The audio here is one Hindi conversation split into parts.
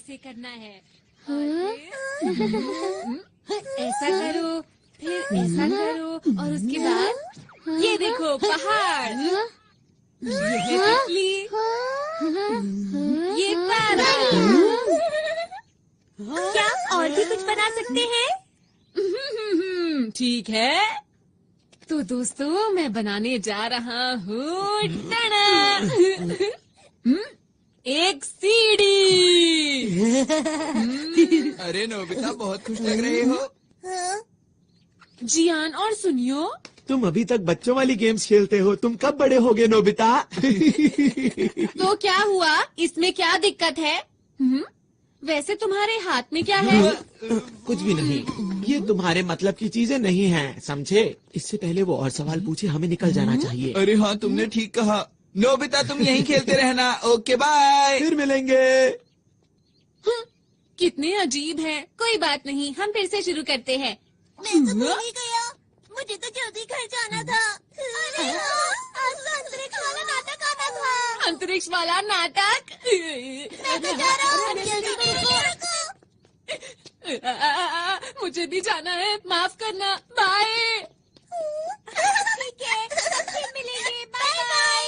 ऐसे करना है। ऐसा करो, फिर ऐसा करो और उसके बाद ये देखो पहाड़, ये है तितली, ये तारा। क्या और भी कुछ बना सकते हैं? ठीक है, तो दोस्तों मैं बनाने जा रहा हूँ एक सीढ़ी। अरे नोबिता, बहुत खुश लग रहे हो। जियान और सुनियो, तुम अभी तक बच्चों वाली गेम्स खेलते हो, तुम कब बड़े होगे नोबिता? तो क्या हुआ, इसमें क्या दिक्कत है? वैसे तुम्हारे हाथ में क्या है? कुछ भी नहीं, ये तुम्हारे मतलब की चीजें नहीं हैं, समझे? इससे पहले वो और सवाल पूछे, हमें निकल जाना चाहिए। अरे हाँ, तुमने ठीक कहा। नोबिता, तुम यहीं खेलते रहना। Okay bye. फिर मिलेंगे। कितने अजीब हैं। कोई बात नहीं, हम फिर से शुरू करते हैं। मैं तो भूल ही गया, मुझे तो जल्दी घर जाना था। अरे हाँ, आज तो अंतरिक्ष वाला नाटक आना था। अंतरिक्ष वाला नाटक? मैं तो जा रहा हूँ, जल्दी रुको। मुझे भी जाना है, माफ करना। बाय। ठीक है, फिर मिलेंगे। Bye bye.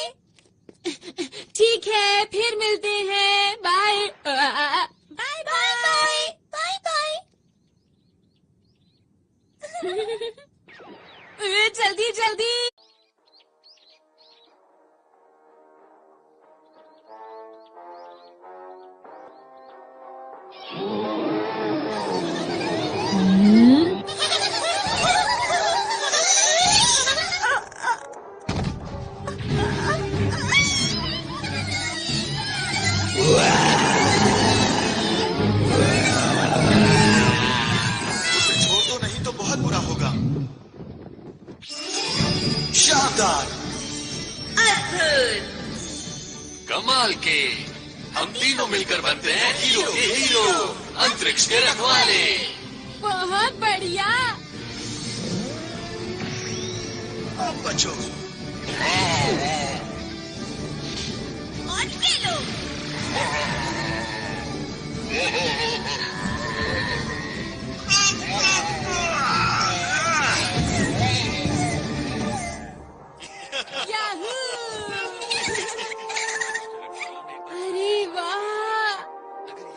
ठीक है, फिर मिलते हैं। Bye. Bye bye. Bye bye. जल्दी जल्दी। छोड़ दो, नहीं तो बहुत बुरा होगा। शानदार, कमाल के, हम तीनों मिलकर बनते हैं हीरो के हीरो, अंतरिक्ष के रखवाले। बहुत बढ़िया। अब बचो। और खेलो। याहू! अरे वाह!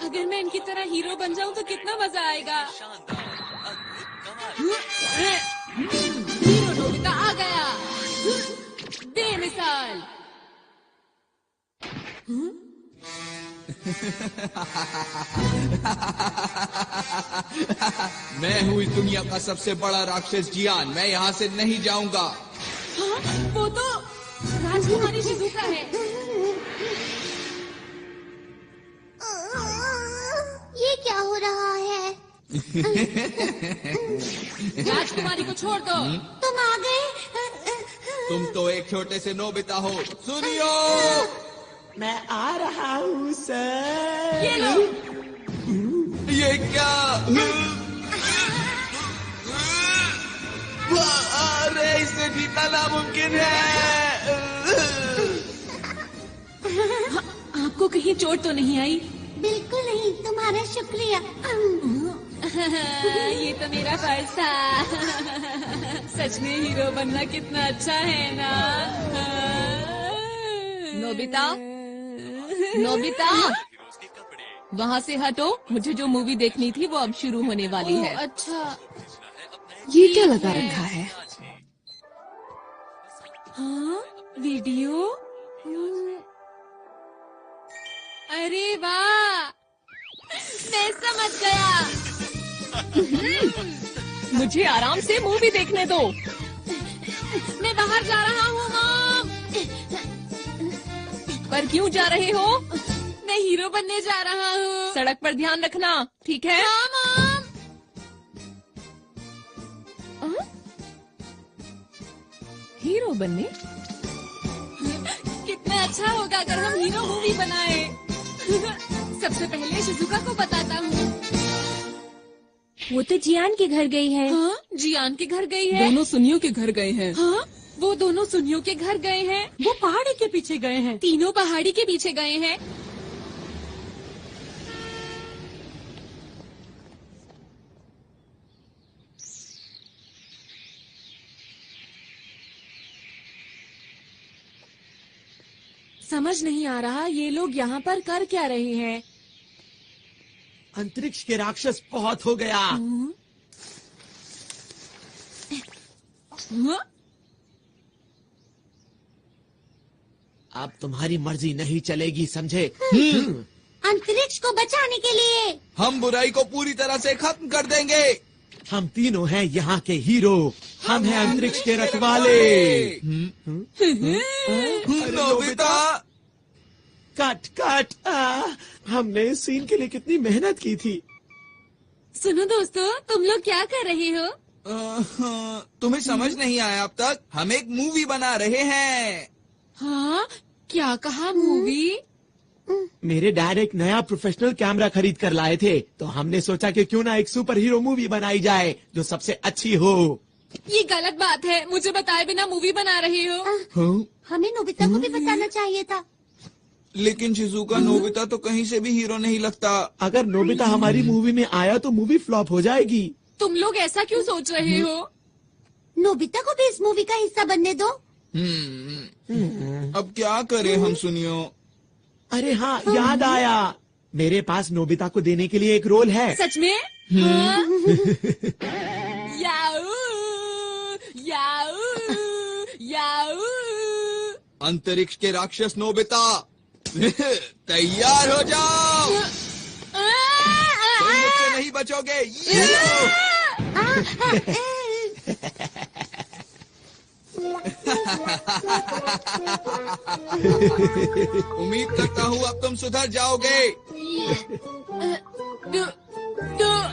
अगर मैं इनकी तरह हीरो बन जाऊं तो कितना मजा आएगा। हीरो नोबिता आ गया, बेमिसाल। मैं हूँ इस दुनिया का सबसे बड़ा राक्षस जियान। मैं यहाँ से नहीं जाऊंगा। हाँ, वो तो राजकुमारी शिजुका है। ये क्या हो रहा है? राजकुमारी को छोड़ दो। तुम आ गए? तुम तो एक छोटे से नोबिता हो। सुनियो, मैं आ रहा हूँ सर। ये लो। ये क्या? अरे, इससे जीतना नामुमकिन है। आपको कहीं चोट तो नहीं आई? बिल्कुल नहीं, तुम्हारा शुक्रिया। ये तो मेरा फर्ज था। सच में हीरो बनना कितना अच्छा है ना। नोबिता, नोबिता, वहाँ से हटो। मुझे जो मूवी देखनी थी वो अब शुरू होने वाली है। अच्छा, ये क्या लगा रखा है? हाँ, वीडियो। अरे वाह, मैं समझ गया। मुझे आराम से मूवी देखने दो। मैं बाहर जा रहा हूँ मॉम। पर क्यों जा रहे हो? मैं हीरो बनने जा रहा हूँ। सड़क पर ध्यान रखना, ठीक है? हाँ मॉम। हीरो बनने? कितना अच्छा होगा अगर हम हीरो मूवी बनाए। सबसे पहले शिजुका को बताता हूँ। वो तो जियान के घर गई है। हाँ, जियान के घर गई है। दोनों सुनियों के घर गए हैं। हाँ, वो दोनों सुनियों के घर गए हैं। वो पहाड़ी के पीछे गए हैं। तीनों पहाड़ी के पीछे गए हैं। समझ नहीं आ रहा ये लोग यहाँ पर कर क्या रहे हैं। अंतरिक्ष के राक्षस बहुत हो गया। अब तुम्हारी मर्जी नहीं चलेगी, समझे? अंतरिक्ष को बचाने के लिए हम बुराई को पूरी तरह से खत्म कर देंगे। हम तीनों हैं यहाँ के हीरो। हम हैं अंतरिक्ष के रखवाले। Nobita, cut cut. हमने इस सीन के लिए कितनी मेहनत की थी। सुनो दोस्तों, तुम लोग क्या कर रहे हो? तुम्हें समझ नहीं आया अब तक? हम एक मूवी बना रहे हैं। हाँ, क्या कहा? मूवी? मेरे डैड एक नया प्रोफेशनल कैमरा खरीद कर लाए थे, तो हमने सोचा कि क्यों ना एक सुपर हीरो मूवी बनाई जाए जो सबसे अच्छी हो। ये गलत बात है, मुझे बताए बिना मूवी बना रहे हो। हमें नोबिता को भी बताना चाहिए था। लेकिन शिजुका, नोबिता तो कहीं से भी हीरो नहीं लगता। अगर नोबिता हमारी मूवी में आया तो मूवी फ्लॉप हो जाएगी। तुम लोग ऐसा क्यों सोच रहे हो? नोबिता को भी इस मूवी का हिस्सा बनने दो। अब क्या करें हम, सुनियो। अरे हाँ, याद आया, मेरे पास नोबिता को देने के लिए एक रोल है। सच में? हाँ? याऊ, याऊ, याऊ। अंतरिक्ष के राक्षस नोबिता, तैयार हो जाओ। तुम मुझसे नहीं बचोगे। ये लो। उम्मीद करता हूँ अब तुम सुधर जाओगे। डोरेमोन,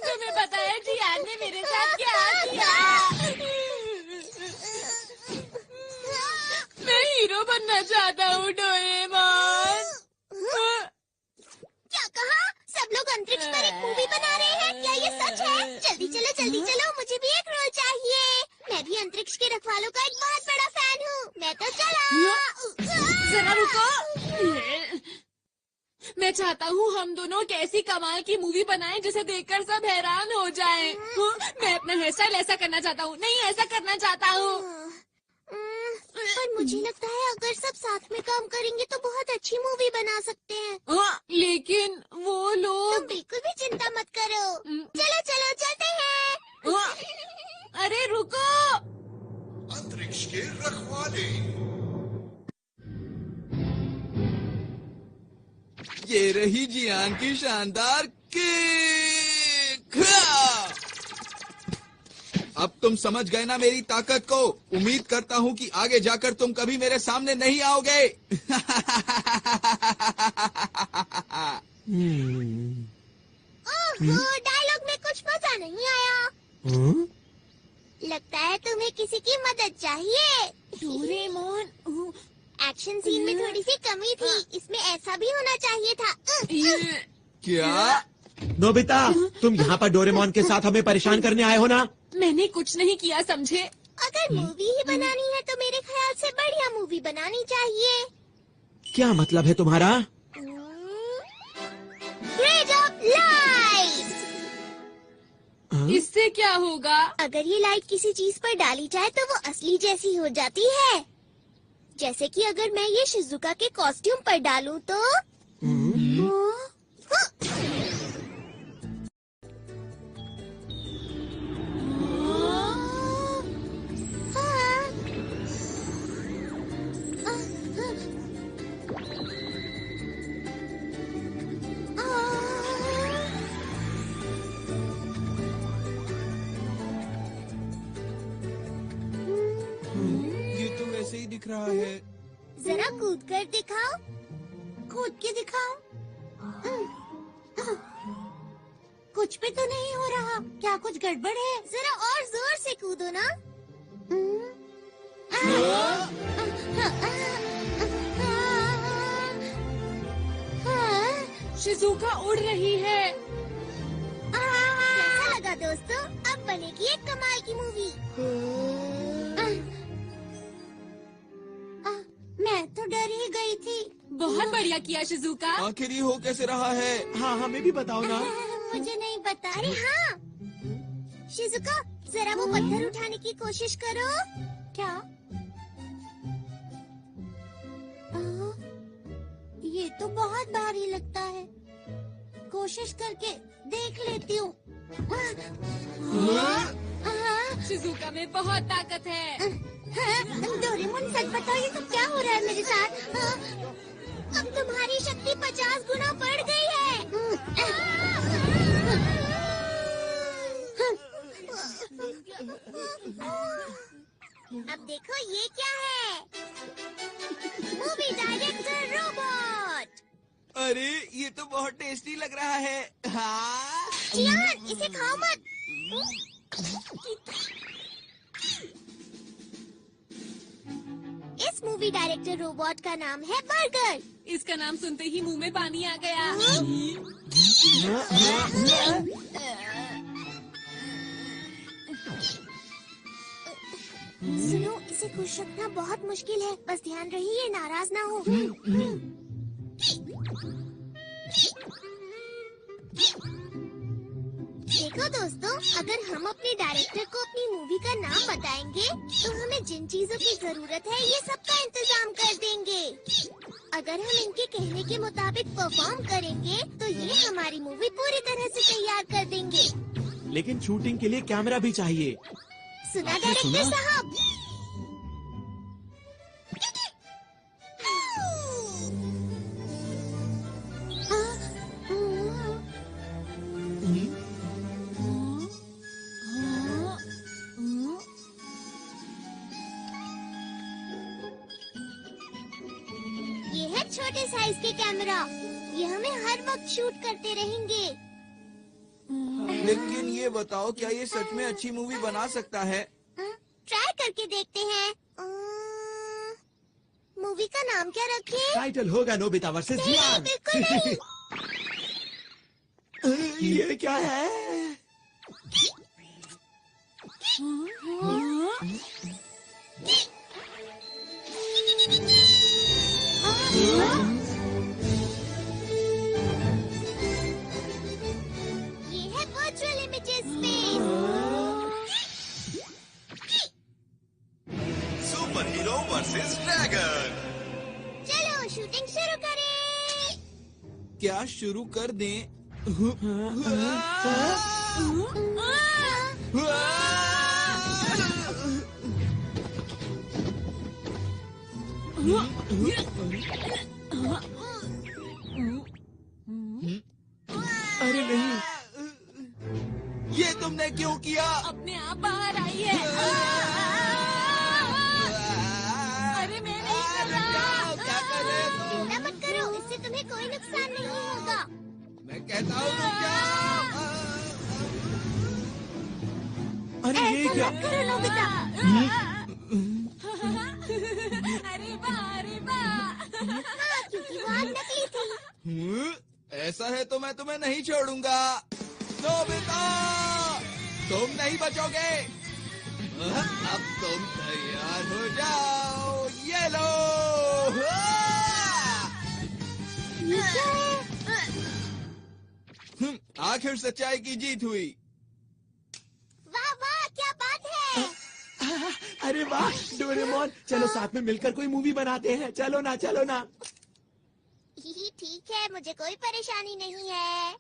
तुम्हें पता है जियान ने मेरे साथ क्या किया? मैं हीरो बनना चाहता हूँ डोरेमोन। क्या कहा? सब लोग अंतरिक्ष पर एक मूवी बना रहे हैं? क्या ये सच है? जल्दी चलो, मुझे भी एक रोल चाहिए। मैं भी अंतरिक्ष के रखवालों का एक बहुत बड़ा फैन हूँ। मैं तो चला। जरा रुको। मैं चाहता हूँ हम दोनों एक ऐसी कमाल की मूवी बनाएं जिसे देखकर सब हैरान हो जाएं। मैं अपना हेयर स्टाइल ऐसा करना चाहता हूँ। नहीं, ऐसा करना चाहता हूँ। पर मुझे लगता है अगर सब साथ में काम करेंगे तो बहुत अच्छी मूवी बना सकते हैं। लेकिन वो तुम लोग। बिल्कुल भी चिंता मत करो। चलो चलते हैं। अरे रुको। अंतरिक्ष के रखवाले। ये रही जियान की शानदार किक। अब तुम समझ गए ना मेरी ताकत को। उम्मीद करता हूँ कि आगे जाकर तुम कभी मेरे सामने नहीं आओगे। डायलॉग में कुछ मजा नहीं आया। लगता है तुम्हें किसी की मदद चाहिए। डोरेमोन, एक्शन सीन में थोड़ी सी कमी थी, इसमें ऐसा भी होना चाहिए था। क्या? नोबिता, तुम यहाँ पर डोरेमोन के साथ हमें परेशान करने आए हो ना? मैंने कुछ नहीं किया, समझे? अगर मूवी ही बनानी है तो मेरे ख्याल से बढ़िया मूवी बनानी चाहिए। क्या मतलब है तुम्हारा? Grade of light. इससे क्या होगा? अगर ये लाइट किसी चीज पर डाली जाए तो वो असली जैसी हो जाती है। जैसे कि अगर मैं ये शिजुका के कॉस्ट्यूम पर डालूं तो ये तो वैसे ही दिख रहा है। जरा कूद कर दिखाओ। कूद के दिखाओ। कुछ भी तो नहीं हो रहा। क्या कुछ गड़बड़ है? जरा और जोर से कूदो ना। शिजुका उड़ रही है। कैसा लगा दोस्तों? अब बनेगी एक कमाल की मूवी। मैं तो डर ही गई थी। बहुत बढ़िया किया शिजुका। आखिर ये हो कैसे रहा है? हाँ हमें भी बताओ ना। मुझे नहीं बता। अरे हाँ शिजुका, जरा वो पत्थर उठाने की कोशिश करो। क्या? ये तो बहुत भारी लगता है। कोशिश करके देख लेती हूँ। शिजुका में बहुत ताकत है। डोरेमोन, सच बताओ ये सब क्या हो रहा है मेरे साथ? अब तुम्हारी शक्ति 50 गुना बढ़ गई है। अब देखो ये क्या है? Movie director robot. अरे ये तो बहुत टेस्टी लग रहा है। हाँ जियान, इसे खाओ मत। इस मूवी डायरेक्टर रोबोट का नाम है बर्गर। इसका नाम सुनते ही मुंह में पानी आ गया। सुनो, इसे खुश रखना बहुत मुश्किल है। बस ध्यान रहिए, नाराज ना हो। देखो दोस्तों, अगर हम अपने डायरेक्टर को अपनी मूवी का नाम बताएंगे तो हमें जिन चीजों की जरूरत है ये सबका इंतजाम कर देंगे। अगर हम इनके कहने के मुताबिक परफॉर्म करेंगे तो ये हमारी मूवी पूरी तरह से तैयार कर देंगे। लेकिन शूटिंग के लिए कैमरा भी चाहिए। सुना डायरेक्टर साहब? ये है छोटे साइज के कैमरा। ये हमें हर वक्त शूट करते रहेंगे। लेकिन ये बताओ, क्या ये सच में अच्छी मूवी बना सकता है? ट्राई करके देखते हैं। मूवी का नाम क्या रखें? टाइटल होगा नोबिता वर्सेस जियान। बिल्कुल नहीं। ये क्या है? ये है virtual images space. Super hero versus dragon. चलो शूटिंग शुरू करें। क्या शुरू कर दें? अरे नहीं, ये तुमने क्यों किया? अपने आप बाहर आई है। अरे मैं नहीं कर रहा। क्या कर रहे हो तुम? चिंता मत करो, इससे तुम्हें कोई नुकसान नहीं होगा। मैं कहता हूँ रुक जाओ। अरे ये ऐसा क्या? मत करो नोबिता। अरे वाह, अरे वाह। हाँ, क्योंकि वो आग नकली थी। ऐसा है तो मैं तुम्हें नहीं छोड़ूंगा। नोबिता, तुम नहीं बचोगे। अब तुम तैयार हो जाओ। ये लो। ये क्या है? आखिर सच्चाई की जीत हुई। वाह वाह, क्या बात है। अरे वाह डोरेमोन, चलो साथ में मिलकर कोई मूवी बनाते हैं। चलो ना, चलो ना। ठीक है, मुझे कोई परेशानी नहीं है।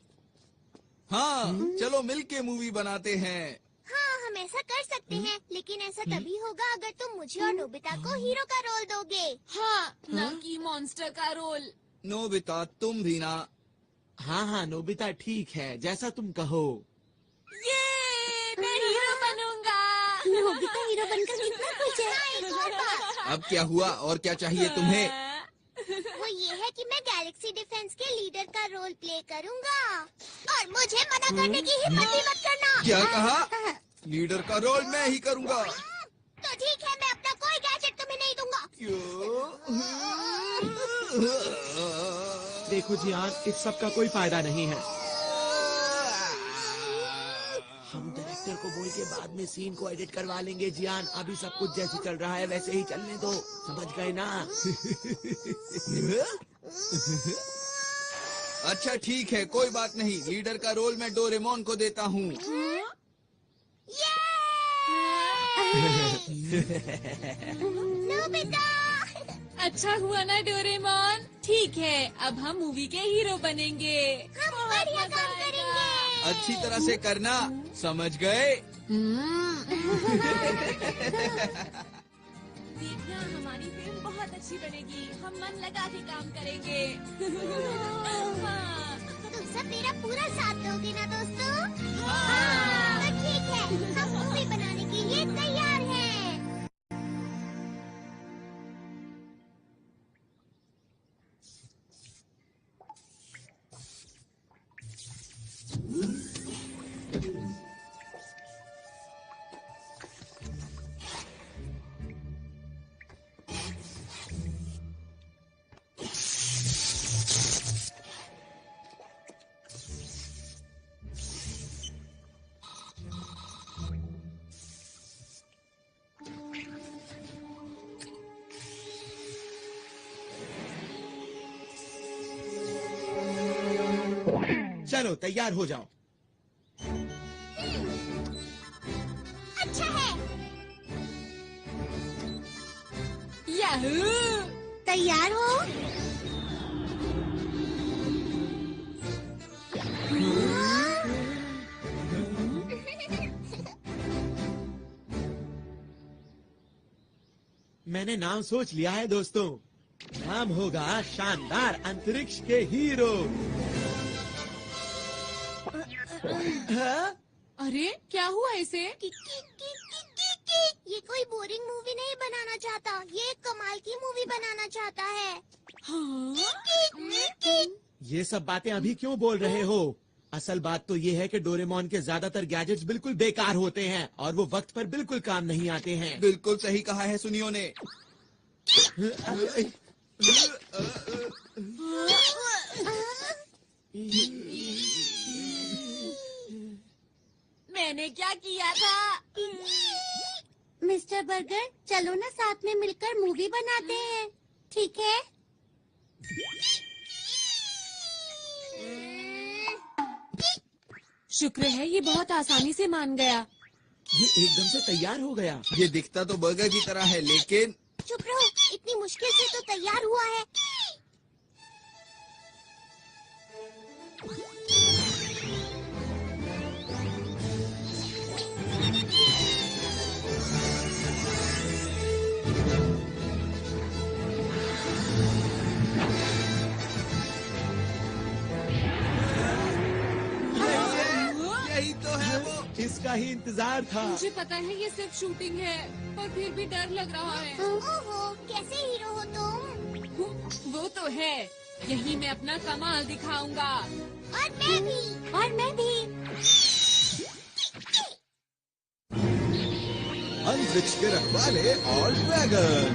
हाँ चलो मिल के मूवी बनाते हैं। हाँ, हम ऐसा कर सकते हैं, लेकिन ऐसा तभी होगा अगर तुम मुझे और नोबिता को हीरो का रोल दोगे। हाँ, ना कि मॉन्स्टर का रोल। नोबिता तुम भी ना। हाँ हाँ नोबिता, ठीक है, जैसा तुम कहो। ये मैं हीरो बनूंगा। नोबिता हीरो बनकर कितना खुश है। एक और बात, अब क्या हुआ और क्या चाहिए तुम्हें? वो ये है कि मैं गैलेक्सी डिफेंस के लीडर का रोल प्ले करूंगा और मुझे मना करने की हिम्मत भी मत करना। क्या कहा? लीडर का रोल मैं ही करूंगा। तो ठीक है, मैं अपना कोई गैजेट तुम्हें नहीं दूंगा। क्यों? देखो जियान, इस सब का कोई फायदा नहीं है। हम डायरेक्टर को बोल के बाद में सीन को एडिट करवा लेंगे जियान। अभी सब कुछ जैसे चल रहा है वैसे ही चलने दो, समझ गए ना? अच्छा ठीक है, कोई बात नहीं। लीडर का रोल मैं डोरेमोन को देता हूँ। नोबिता! अच्छा हुआ ना डोरेमोन। ठीक है, अब हम मूवी के हीरो बनेंगे। हम बढ़िया काम करेंगे। अच्छी तरह से करना, समझ गए? देखना, हमारी फिल्म बहुत अच्छी बनेगी। हम मन लगा के काम करेंगे। हाँ। तुम सब मेरा पूरा साथ दोगे ना दोस्तों? हाँ। तो ठीक है, हम मूवी बनाने के लिए तैयार हैं। चलो तैयार हो जाओ। अच्छा है। याहू! तैयार हो? मैंने नाम सोच लिया है दोस्तों। नाम होगा शानदार अंतरिक्ष के हीरो। हाँ? अरे क्या हुआ इसे? ये कोई बोरिंग मूवी नहीं बनाना चाहता, ये एक कमाल की मूवी बनाना चाहता है। हाँ? ये सब बातें अभी क्यों बोल रहे हो? असल बात तो ये है कि डोरेमोन के ज्यादातर गैजेट्स बिल्कुल बेकार होते हैं और वो वक्त पर बिल्कुल काम नहीं आते हैं। बिल्कुल सही कहा है सुनियो ने। मैंने क्या किया था? मिस्टर बर्गर, चलो ना साथ में मिलकर मूवी बनाते हैं, ठीक है? शुक्र है ये बहुत आसानी से मान गया। ये एकदम से तैयार हो गया। ये दिखता तो बर्गर की तरह है, लेकिन चुप रहो, इतनी मुश्किल से तो तैयार हुआ है। यही तो है वो। इसका ही इंतजार था। मुझे पता है ये सिर्फ शूटिंग है, पर फिर भी डर लग रहा है। ओहो, कैसे हीरो हो तुम? वो तो है, यही मैं अपना कमाल दिखाऊंगा। और मैं भी। और मैं भी। अंतरिक्ष के रखवाले और ड्रैगन।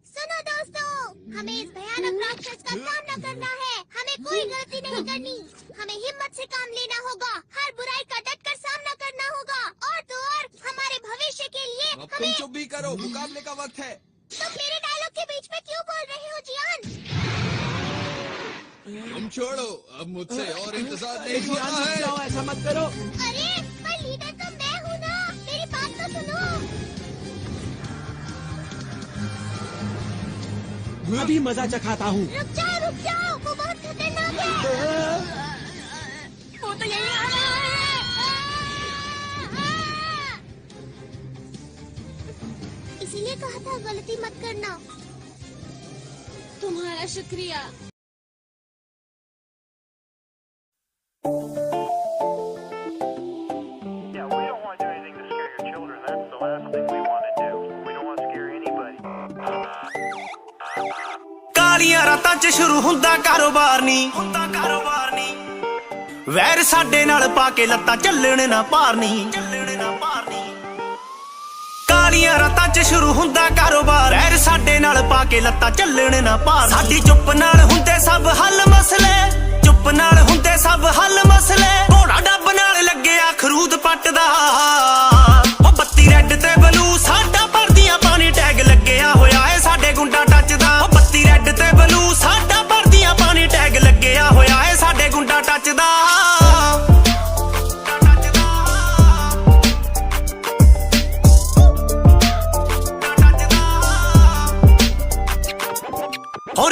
सुनो दोस्तों, हमें इस भयानक राक्षस का सामना करना है। हमें कोई गलती नहीं करनी। हमें हिम्मत से काम लेना होगा। हर बुराई का डटकर सामना करना होगा। और तो और हमारे भविष्य के लिए अब तुम हमें। चुप भी करो, मुकाबले का वक्त है। तुम मेरे डायलॉग के बीच में क्यों बोल रहे हो जियान? तुम छोड़ो, अब मुझसे और इंतजार नहीं जियान, होता रुक जाओ, है। ऐसा मत करो। अरे पर लीडर तो मैं हूँ ना, मेरी बात तो सुनो। अभी मजा चखाता हूँ। रुक जाओ, वो बहुत खतरनाक है। वो तो यही आ रहा है। इसीलिए कहा था गलती मत करना। तुम्हारा शुक्रिया। Yeah, we don't want to do anything to scare your children. That's the last thing we want to do. We don't want to scare anybody. ਕਾਲੀਆਂ ਰਾਤਾਂ 'ਚ ਸ਼ੁਰੂ ਹੁੰਦਾ ਕਾਰੋਬਾਰ ਨਹੀਂ ਵੈਰ ਸਾਡੇ ਨਾਲ ਪਾ ਕੇ ਲੱਤਾਂ ਚੱਲਣ ਨਾ ਪਾਰਨੀ ਕਾਲੀਆਂ ਰਾਤਾਂ 'ਚ ਸ਼ੁਰੂ ਹੁੰਦਾ ਕਾਰੋਬਾਰ ਵੈਰ ਸਾਡੇ ਨਾਲ ਪਾ ਕੇ ਲੱਤਾਂ ਚੱਲਣ ਨਾ ਪਾਰ ਸਾਡੀ ਚੁੱਪ ਨਾਲ ਹੁੰਦੇ ਸਭ ਹੱਲ ਮਸਲੇ चुप नाल हुंदे सब हल मसले घोड़ा डब नाल लगेया खरूद पटदा ओ बत्ती रेड ते ब्लू साडा भरदियां पानी टैग लगेया होया ए साडे गुंडा टच दा ओ बत्ती रेड ते ब्लू साडा भरदियां पानी टैग लगेया होया ए साडे गुंडा टच दा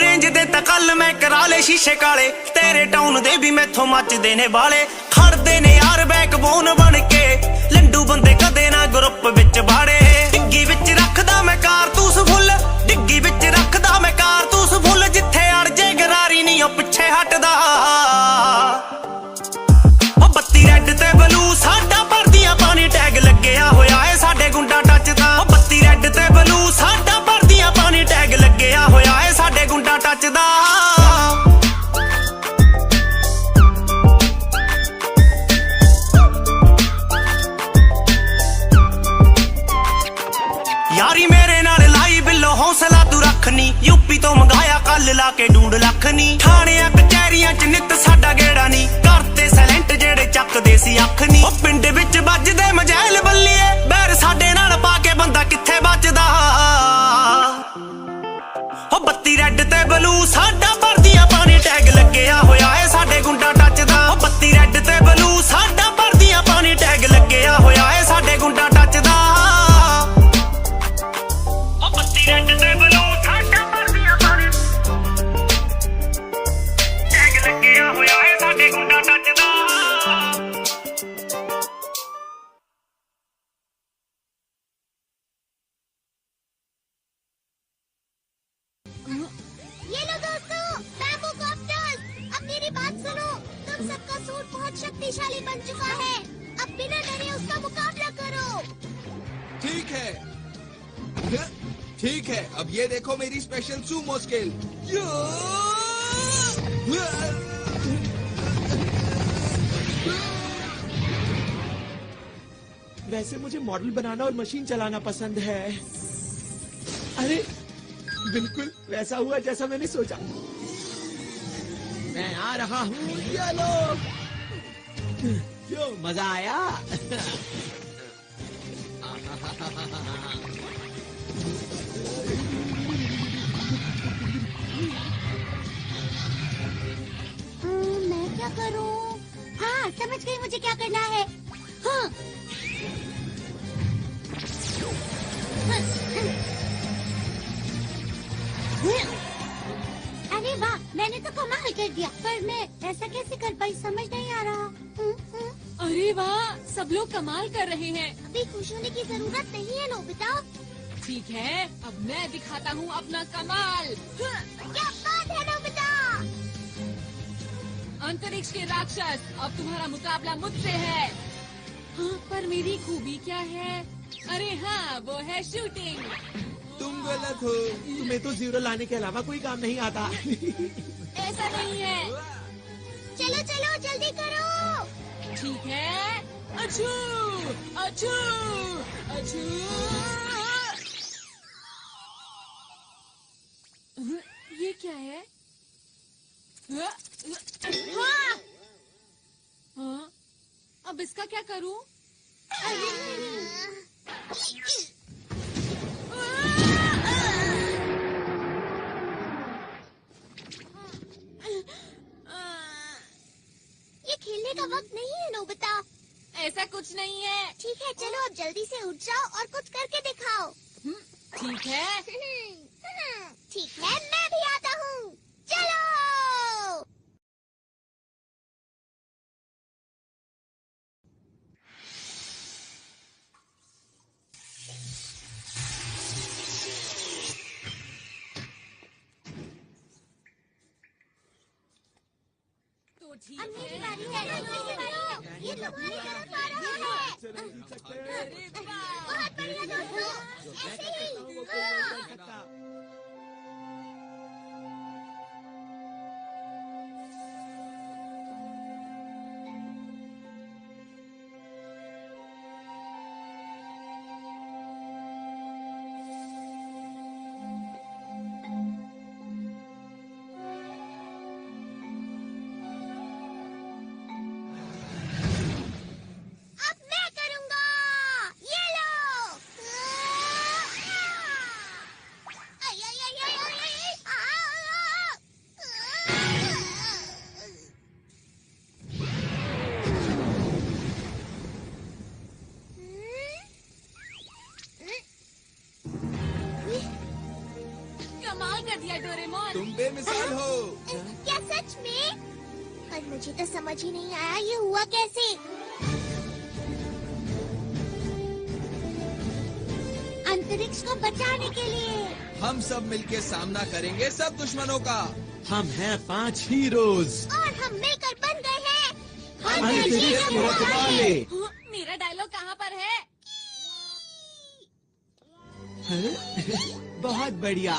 रेंज दे ता कल मैं करा ले शीशे काले तेरे टाउन दे भी मैथों मचदे ने वाले खड़दे ने यार बैकबोन बन के लंडू बंदे कदे ना ग्रुप विच बाड़े डिग्गी विच रखदा मैं कारतूस फुੱਲ डिग्गी विच रखदा मैं कारतूस फुੱਲ जिथे अड़ जे गरारी नहीं ओ पिछे हटदा ओ बत्ती रेड ते ब्लू साडा भरदियां पानी टैग लगेया होया ए साडे गुंडा टच दा ओ बत्ती रेड ते ब्लू साडा भरदियां पानी टैग लगेया होया ए साडे गुंडा टच दा यारी मेरे नाल लाई बिल्लो हौसला तू रखनी यूपी तो मंगाया कल लाके ढूंढ लखनी थाणियां कचहरियां च नित साडा गेड़ा नी करते साइलेंट जेड़े चकदे सी अख नी ओ पिंड विच बजदे मजैल बल्लीए बैर साडे नाल पाके बंदा किथे बचदा ओ बत्ती रेड ते ब्लू साडा भरदियां पानी टैग लगेया होया ए साडे गुंडा टच दा ओ बत्ती रेड ते ब्लू साडा भरदियां पानी टैग लगेया होया ए साडे गुंडा टच दा ओ बत्ती रेड ते ब्लू साडा भरदियां पानी टैग लगेया होया ए साडे गुंडा टच दा ये लो दोस्तों, बैम्बू कॉप्टर्स। अब मेरी बात सुनो, तुम सबका सूट बहुत शक्तिशाली बन चुका है। अब बिना डरे उसका मुकाबला करो। ठीक है, अब ये देखो मेरी स्पेशल सूमो स्किल। वैसे मुझे मॉडल बनाना और मशीन चलाना पसंद है। अरे बिल्कुल वैसा हुआ जैसा मैंने सोचा। मैं आ रहा हूँ, ये लो। क्यों मजा आया? मैं क्या करूँ? हाँ, समझ गई मुझे क्या करना है। हाँ। अरे वाह, मैंने तो कमाल कर दिया, पर मैं ऐसा कैसे कर पाई समझ नहीं आ रहा। अरे वाह, सब लोग कमाल कर रहे हैं। अभी खुश होने की जरूरत नहीं है नोबिता। ठीक है, अब मैं दिखाता हूँ अपना कमाल। क्या बात है नोबिता? अंतरिक्ष के राक्षस, अब तुम्हारा मुकाबला मुझसे है। हाँ, पर मेरी खूबी क्या है? अरे हाँ, वो है शूटिंग। तुम गलत हो। तुम्हें तो जीरो लाने के अलावा कोई काम नहीं आता। ऐसा नहीं है। चलो चलो जल्दी करो। ठीक है। अछू, अछू, अछू। ये क्या है? हाँ, अब इसका क्या करूं? ये खेलने का वक्त नहीं है नोबिता। ऐसा कुछ नहीं है। ठीक है, चलो अब जल्दी से उठ जाओ और कुछ करके दिखाओ। ठीक है। ठीक है, मैं भी आता हूँ। चलो। तो ठीक अब मेरी है। बारी है। ये तुम्हारी तरफ आ रहा है। बहुत बढ़िया दोस्तों, ऐसे ही। हाँ। कर दिया डोरेमोन। तुम बेमिसाल हो। क्या सच में? पर मुझे तो समझ ही नहीं आया ये हुआ कैसे। अंतरिक्ष को बचाने के लिए हम सब मिलके सामना करेंगे सब दुश्मनों का। हम हैं 5 हीरोज। और हम मिलकर बन गए हैं अंतरिक्ष के रखवाले। मेरा डायलॉग कहाँ पर है? बहुत बढ़िया।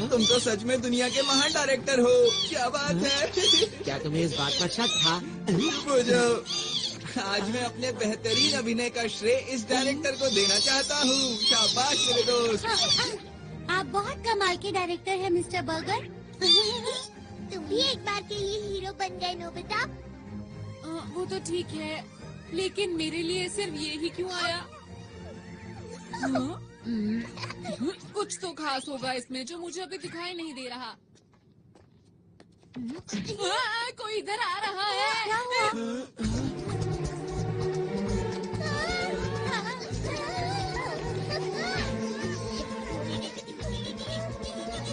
तुम तो सच में दुनिया के महान डायरेक्टर हो। क्या बात है। क्या तुम्हें इस बात पर शक था? बुझो, आज मैं अपने बेहतरीन अभिनय का श्रेय इस डायरेक्टर को देना चाहता हूँ। शाबाश मेरे दोस्त। आप बहुत कमाल के डायरेक्टर हैं मिस्टर बर्गर। तुम भी एक बार के लिए हीरो बन गए नोबिता। वो तो ठीक है, लेकिन मेरे लिए सिर्फ ये ही क्यों आया? कुछ तो खास होगा इसमें जो मुझे अभी दिखाई नहीं दे रहा। कोई इधर आ रहा है।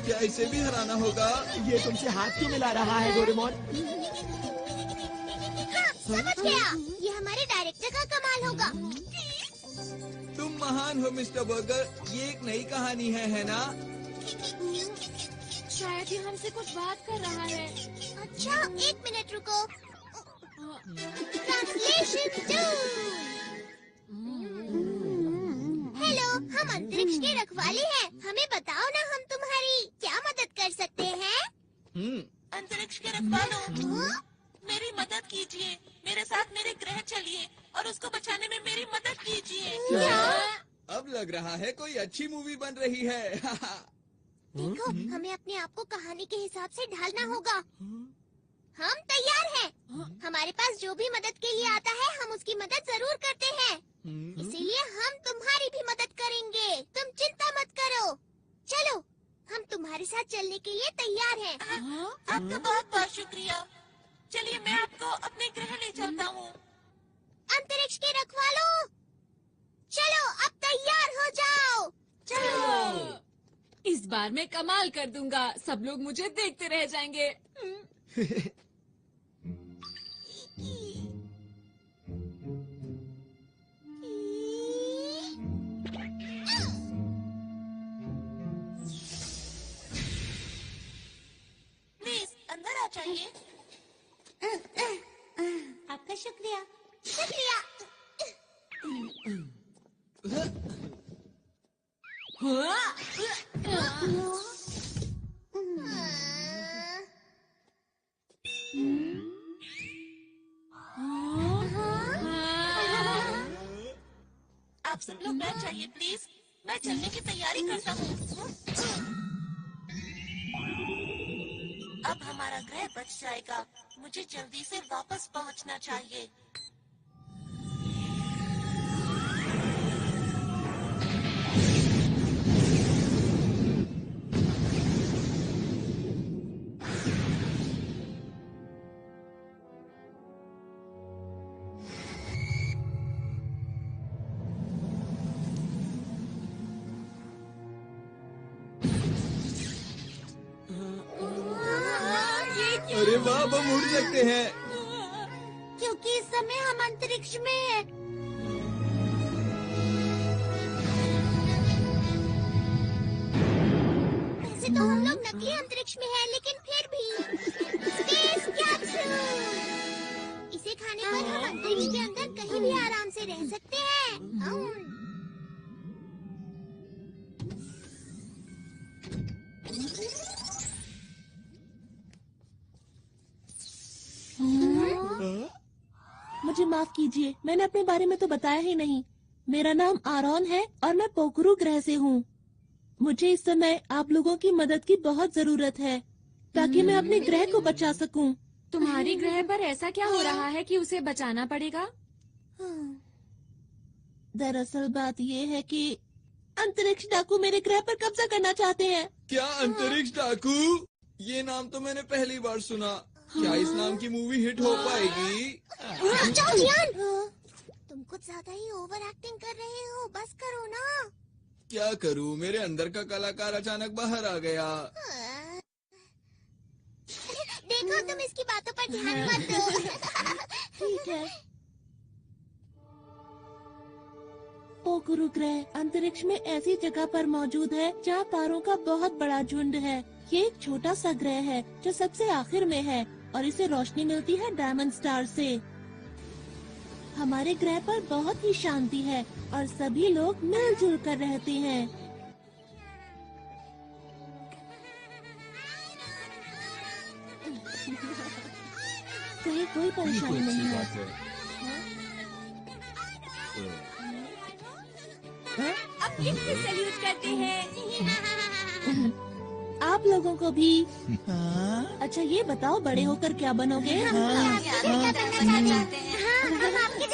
क्या इसे भी हराना होगा? ये तुमसे हाथ क्यों मिला रहा है डोरेमोन? समझ गया, ये हमारे डायरेक्टर का कमाल होगा। तुम महान हो मिस्टर बर्गर। ये एक नई कहानी है ना? शायद ये हमसे कुछ बात कर रहा है। अच्छा, 1 मिनट रुको। ट्रांसलेशन 2। हेलो, हम अंतरिक्ष के रखवाले हैं। हमें बताओ ना, हम तुम्हारी क्या मदद कर सकते हैं? अंतरिक्ष के रखवालों, मेरी मदद कीजिए। मेरे साथ मेरे ग्रह चलिए और उसको बचाने में मेरी मदद कीजिए। क्या? अब लग रहा है कोई अच्छी मूवी बन रही है। देखो, हमें अपने आप को कहानी के हिसाब से ढालना होगा। हम तैयार हैं। हमारे पास जो भी मदद के लिए आता है, हम उसकी मदद जरूर करते हैं। इसीलिए हम तुम्हारी भी मदद करेंगे। तुम चिंता मत करो। चलो, हम तुम्हारे साथ चलने के लिए तैयार हैं। आपका बहुत बहुत शुक्रिया। चलिए, मैं आपको अपने ग्रह ले चलता हूँ। अंतरिक्ष के रखवालों, चलो अब तैयार हो जाओ। चलो। इस बार मैं कमाल कर दूंगा। सब लोग मुझे देखते रह जाएंगे। प्लीज अंदर आ जाइए। आपका शुक्रिया। शुक्रिया। आप सब लोग बैठ जाइए प्लीज। मैं चलने की तैयारी करता हूँ। अब हमारा ग्रह बच जाएगा। मुझे जल्दी से वापस पहुँचना चाहिए। अरे वाह, हम उड़ सकते हैं। क्योंकि इस समय हम अंतरिक्ष में हैं। वैसे तो हम लोग नकली अंतरिक्ष में हैं, लेकिन फिर भी स्पेस कैप्सूल। इसे खाने पर हम अंतरिक्ष के अंदर कहीं भी आराम से रह सकते हैं। मुझे माफ कीजिए, मैंने अपने बारे में तो बताया ही नहीं। मेरा नाम आरोन है और मैं पोखरू ग्रह से हूँ। मुझे इस समय आप लोगों की मदद की बहुत जरूरत है ताकि मैं अपने ग्रह को बचा सकूं। तुम्हारी ग्रह पर ऐसा क्या हो रहा है कि उसे बचाना पड़ेगा? दरअसल बात ये है कि अंतरिक्ष डाकू मेरे ग्रह पर कब्जा करना चाहते हैं। क्या अंतरिक्ष डाकू? ये नाम तो मैंने पहली बार सुना। क्या इस नाम की मूवी हिट हो पाएगी? तुम कुछ ज्यादा ही ओवर एक्टिंग कर रहे हो। बस करो ना। क्या करूं? मेरे अंदर का कलाकार अचानक बाहर आ गया। देखो तुम इसकी बातों पर ध्यान मत दो। ठीक है। पोकुरु ग्रह अंतरिक्ष में ऐसी जगह पर मौजूद है जहाँ तारों का बहुत बड़ा झुंड है। ये एक छोटा सा ग्रह है जो सबसे आखिर में है और इसे रोशनी मिलती है डायमंड स्टार से। हमारे ग्रह पर बहुत ही शांति है और सभी लोग मिलजुल कर रहते हैं। कहीं कोई परेशानी नहीं है। अब किससे सैल्यूट करते हैं? आप लोगों को भी। अच्छा ये बताओ बड़े होकर क्या बनोगे?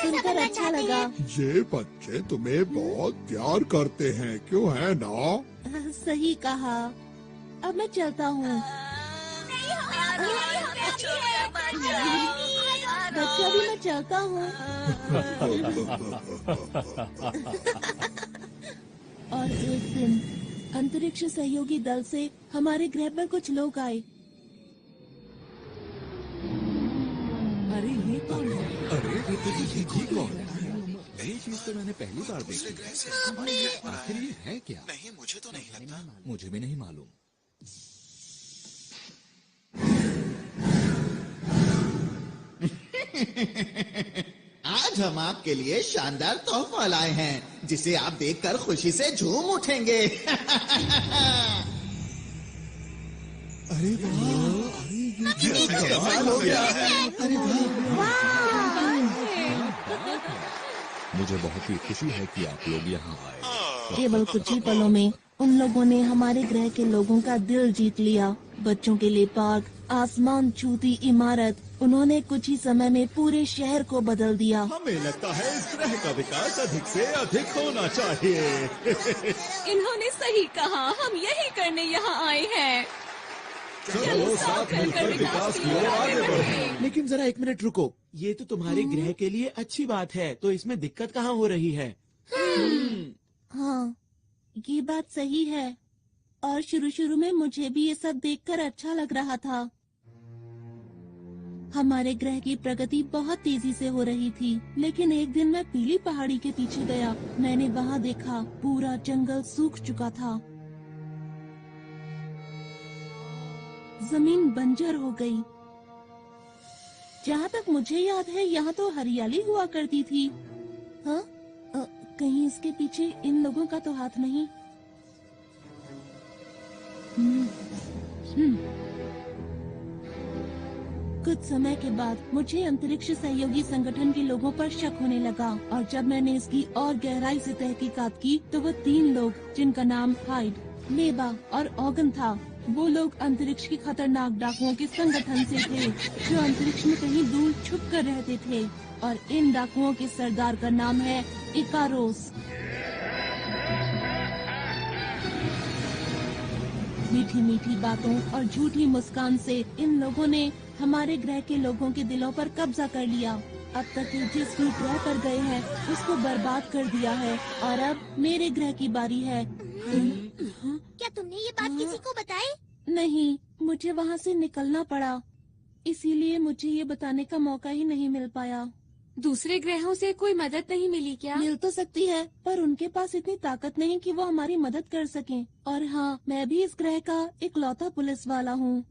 सुनकर अच्छा लगा। ये बच्चे तुम्हें बहुत प्यार करते हैं, क्यों है ना? सही कहा। अब मैं चलता हूँ। बच्चा भी मैं चलता हूँ। और एक दिन अंतरिक्ष सहयोगी दल से हमारे ग्रह पर कुछ लोग आए। अरे ये कौन है? अरे ये कौन है? ये चीज तो मैंने पहली बार देखी। आखिर ये है क्या? नहीं, मुझे तो नहीं लगता। मुझे भी नहीं मालूम। आज हम आपके लिए शानदार तोहफा लाए हैं जिसे आप देखकर खुशी से झूम उठेंगे। अरे मुझे बहुत ही खुशी है कि आप लोग यहाँ आए। केवल कुछ ही पलों में उन लोगों ने हमारे ग्रह के लोगों का दिल जीत लिया। बच्चों के लिए पार्क, आसमान छूती इमारत, उन्होंने कुछ ही समय में पूरे शहर को बदल दिया। हमें लगता है इस ग्रह का विकास अधिक से अधिक होना चाहिए। इन्होंने सही कहा, हम यही करने यहाँ आए हैं। चलो साथ मिलकर विकास की ओर आगे बढ़ें। लेकिन जरा एक मिनट रुको, ये तो तुम्हारे ग्रह के लिए अच्छी बात है, तो इसमें दिक्कत कहाँ हो रही है? हाँ, ये बात सही है। और शुरू में मुझे भी ये सब देखकर अच्छा लग रहा था। हमारे ग्रह की प्रगति बहुत तेजी से हो रही थी, लेकिन एक दिन मैं पीली पहाड़ी के पीछे गया। मैंने वहाँ देखा पूरा जंगल सूख चुका था। जमीन बंजर हो गई। जहाँ तक मुझे याद है यहाँ तो हरियाली हुआ करती थी। हाँ, कहीं इसके पीछे इन लोगों का तो हाथ नहीं? कुछ समय के बाद मुझे अंतरिक्ष सहयोगी संगठन के लोगों पर शक होने लगा, और जब मैंने इसकी और गहराई से तहकीकात की तो वो 3 लोग, जिनका नाम हाइड, मेबा और ऑगन था, वो लोग अंतरिक्ष की खतरनाक डाकुओं के संगठन से थे, जो अंतरिक्ष में कहीं दूर छुप कर रहते थे। और इन डाकुओं के सरदार का नाम है इकारोस। मीठी मीठी बातों और झूठी मुस्कान से इन लोगों ने हमारे ग्रह के लोगों के दिलों पर कब्जा कर लिया। अब तक ये जिस भी ग्रह पर गए हैं उसको बर्बाद कर दिया है, और अब मेरे ग्रह की बारी है। क्या तुमने ये बात किसी को बताई? नहीं, मुझे वहाँ से निकलना पड़ा, इसीलिए मुझे ये बताने का मौका ही नहीं मिल पाया। दूसरे ग्रहों से कोई मदद नहीं मिली क्या? मिल तो सकती है, पर उनके पास इतनी ताकत नहीं कि वो हमारी मदद कर सकें। और हाँ, मैं भी इस ग्रह का इकलौता पुलिस वाला हूँ।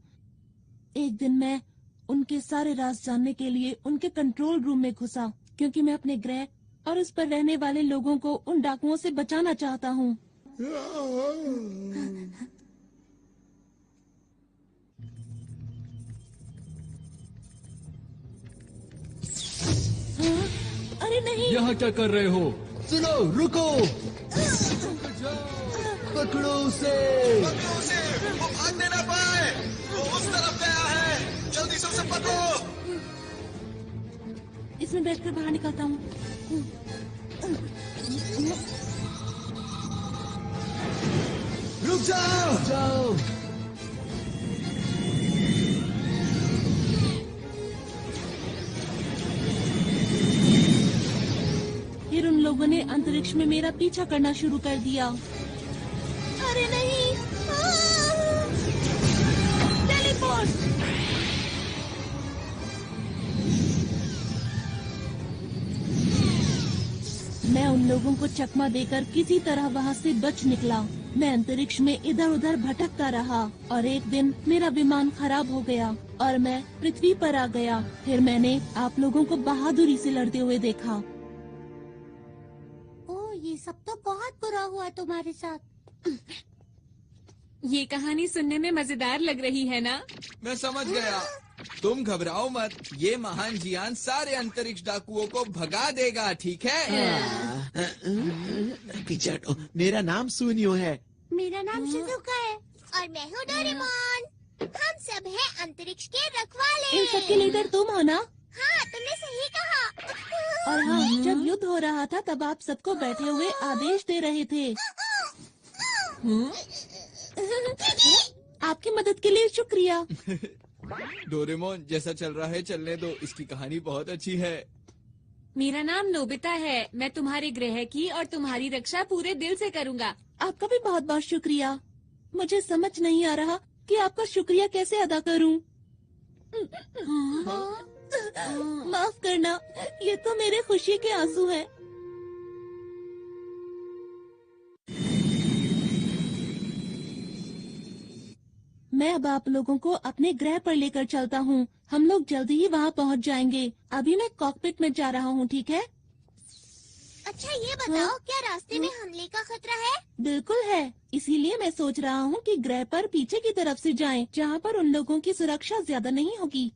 एक दिन मैं उनके सारे राज जानने के लिए उनके कंट्रोल रूम में घुसा, क्योंकि मैं अपने ग्रह और उस पर रहने वाले लोगों को उन डाकुओं से बचाना चाहता हूँ। अरे नहीं! यहाँ क्या कर रहे हो? सुनो, रुको! पकड़ो उसे! वो भागने ना पाए। वो उस तरफ गया है। जल्दी से उसे पकड़ो। इसमें बैठकर बाहर निकलता हूँ। रुक जाओ! फिर उन लोगों ने अंतरिक्ष में मेरा पीछा करना शुरू कर दिया। अरे नहीं! टेलीपोर्ट! मैं उन लोगों को चकमा देकर किसी तरह वहाँ से बच निकला। मैं अंतरिक्ष में इधर उधर भटकता रहा और एक दिन मेरा विमान खराब हो गया और मैं पृथ्वी पर आ गया। फिर मैंने आप लोगों को बहादुरी से लड़ते हुए देखा। ओह, ये सब तो बहुत बुरा हुआ तुम्हारे साथ। ये कहानी सुनने में मजेदार लग रही है ना? मैं समझ गया। तुम घबराओ मत, ये महान जियान सारे अंतरिक्ष डाकुओं को भगा देगा, ठीक है? पीछे हटो। मेरा नाम सुनियो है। मेरा नाम शिजुका है और मैं हूँ डोरेमोन। हम सब हैं अंतरिक्ष के रखवाले। इन सबके लीडर तुम हो ना? हाँ, तुमने सही कहा। और हाँ, जब युद्ध हो रहा था तब आप सबको बैठे हुए आदेश दे रहे थे। आपकी मदद के लिए शुक्रिया। डोरेमोन, जैसा चल रहा है चलने दो, इसकी कहानी बहुत अच्छी है। मेरा नाम नोबिता है। मैं तुम्हारे ग्रह की और तुम्हारी रक्षा पूरे दिल से करूँगा। आपका भी बहुत बहुत शुक्रिया। मुझे समझ नहीं आ रहा कि आपका शुक्रिया कैसे अदा करूं। माफ करना, ये तो मेरे खुशी के आंसू हैं। मैं अब आप लोगों को अपने ग्रह पर लेकर चलता हूँ। हम लोग जल्दी ही वहाँ पहुँच जाएंगे। अभी मैं कॉकपिट में जा रहा हूँ, ठीक है? अच्छा, ये बताओ, क्या रास्ते में हमले का खतरा है? बिल्कुल है। इसीलिए मैं सोच रहा हूँ कि ग्रह पर पीछे की तरफ से जाएं, जहाँ पर उन लोगों की सुरक्षा ज्यादा नहीं होगी।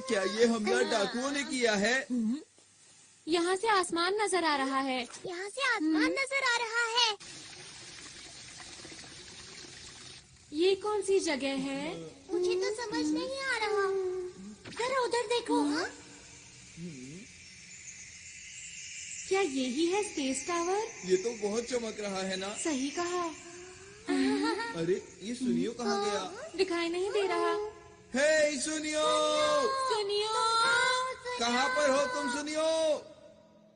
क्या ये हमला डाकुओं ने किया है? यहाँ से आसमान नजर आ रहा है। यहाँ से आसमान नजर आ रहा है। ये कौन सी जगह है? मुझे तो समझ नहीं आ रहा। जरा उधर देखो। क्या यही है स्पेस टावर? ये तो बहुत चमक रहा है ना? सही कहा। अरे, ये सुनियो कहाँ गया? दिखाई नहीं दे रहा। हे सुनियो! सुनियो! कहाँ पर हो तुम सुनियो?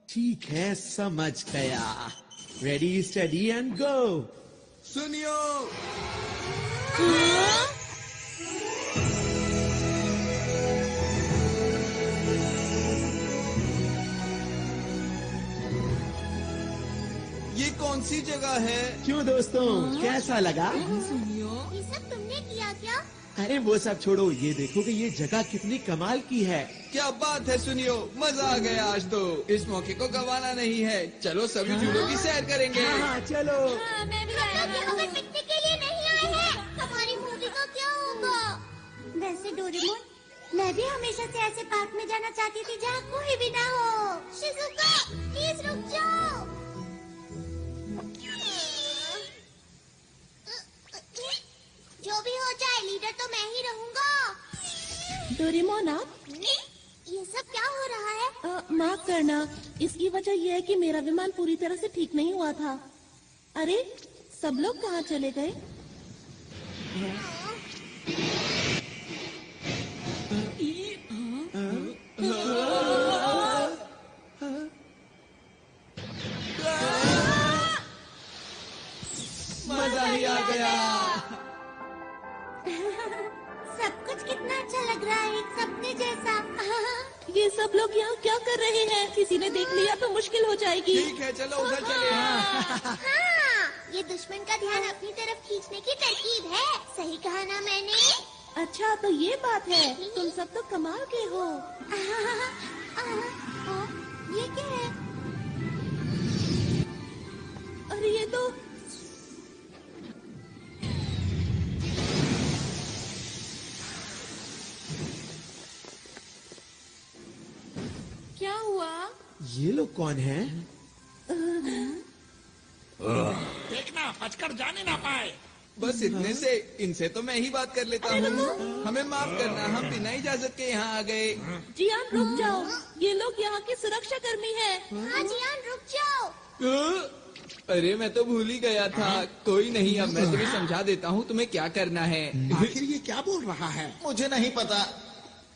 ठीक है, समझ गया। Ready, study and go. सुनियो! ये कौन सी जगह है? क्यों दोस्तों, कैसा लगा? ये सब तुमने किया क्या? अरे वो सब छोड़ो, ये देखो कि ये जगह कितनी कमाल की है। क्या बात है सुनियो, मजा आ गया आज तो। इस मौके को गंवाना नहीं है। चलो सभी झूलों की सैर करेंगे। हाँ, चलो। मैं भी आया यहाँ पर पिकनिक के लिए नहीं आए हैं। हमारी मूवी का क्या होगा? वैसे डोरेमोन, मैं भी हमेशा से ऐसे पार्क में जाना चाहती थी जहाँ कोई भी ना हो। शिजुका, प्लीज रुक जाओ। जो भी हो जाए, लीडर तो मैं ही रहूँगा। डोरेमोन, आप? ये सब क्या हो रहा है? माफ करना, इसकी वजह यह है कि मेरा विमान पूरी तरह से ठीक नहीं हुआ था। अरे, सब लोग कहाँ चले गए? मजा ही आ गया। सब कुछ कितना अच्छा लग रहा है, एक सपने जैसा। ये सब लोग यहाँ क्या कर रहे हैं? किसी ने देख लिया तो मुश्किल हो जाएगी। ठीक है, चलो उधर चले। हाँ, ये दुश्मन का ध्यान अपनी तरफ खींचने की तरकीब है। सही कहा ना मैंने? अच्छा, तो ये बात है। तुम सब तो कमाल के हो। ये क्या है? अरे ये तो क्या हुआ? ये लोग कौन हैं? देखना, बचकर जाने ना पाए। बस इतने से, इनसे तो मैं ही बात कर लेता हूँ। हमें माफ करना, हम बिना इजाजत के यहाँ आ गए। जियान, रुक जाओ। ये लोग यहाँ के सुरक्षा कर्मी हैं। हाँ जियान, रुक जाओ। अरे मैं तो भूल ही गया था। कोई नहीं, अब मैं तुम्हें समझा देता हूँ तुम्हें क्या करना है। आखिर ये क्या बोल रहा है? मुझे नहीं पता।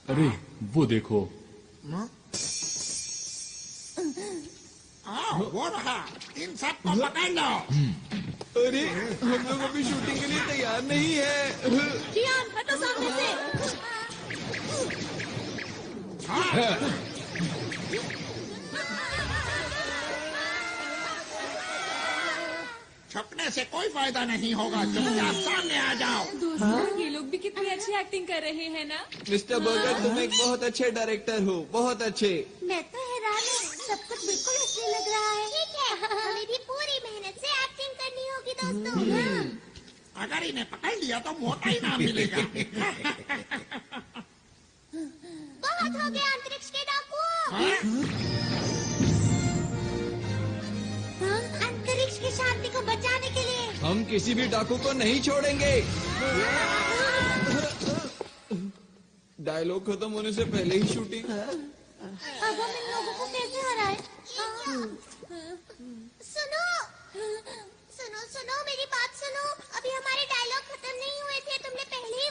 अरे वो देखो। वो रहा, इन सबको पकड़ लो। अरे हम लोग अभी शूटिंग के लिए तैयार नहीं है। जियान, हटो सामने से। छपने से कोई फायदा नहीं होगा, चुपचाप सामने आ जाओ। दोस्तों ये लोग भी कितनी अच्छी एक्टिंग कर रहे हैं ना। मिस्टर बर्गर, तुम एक बहुत अच्छे डायरेक्टर हो, बहुत अच्छे। मैं तो हैरान हूँ, सब कुछ बिल्कुल असली लग रहा है। ठीक है, हमें भी पूरी मेहनत से एक्टिंग करनी होगी दोस्तों। अगर इन्हें पकड़ लिया तो मोटा ही नाम मिलेगा। बहुत हो गया अंतरिक्ष के डाकू। अंतरिक्ष की शांति को बचाने के लिए हम किसी भी डाकू को नहीं छोड़ेंगे। डायलॉग खत्म होने से पहले ही शूटिंग। अब हम इन लोगों को कैसे हराए? सुनो सुनो सुनो, मेरी बात सुनो। अभी हमारे डायलॉग खत्म नहीं हुए थे, तुमने पहले ही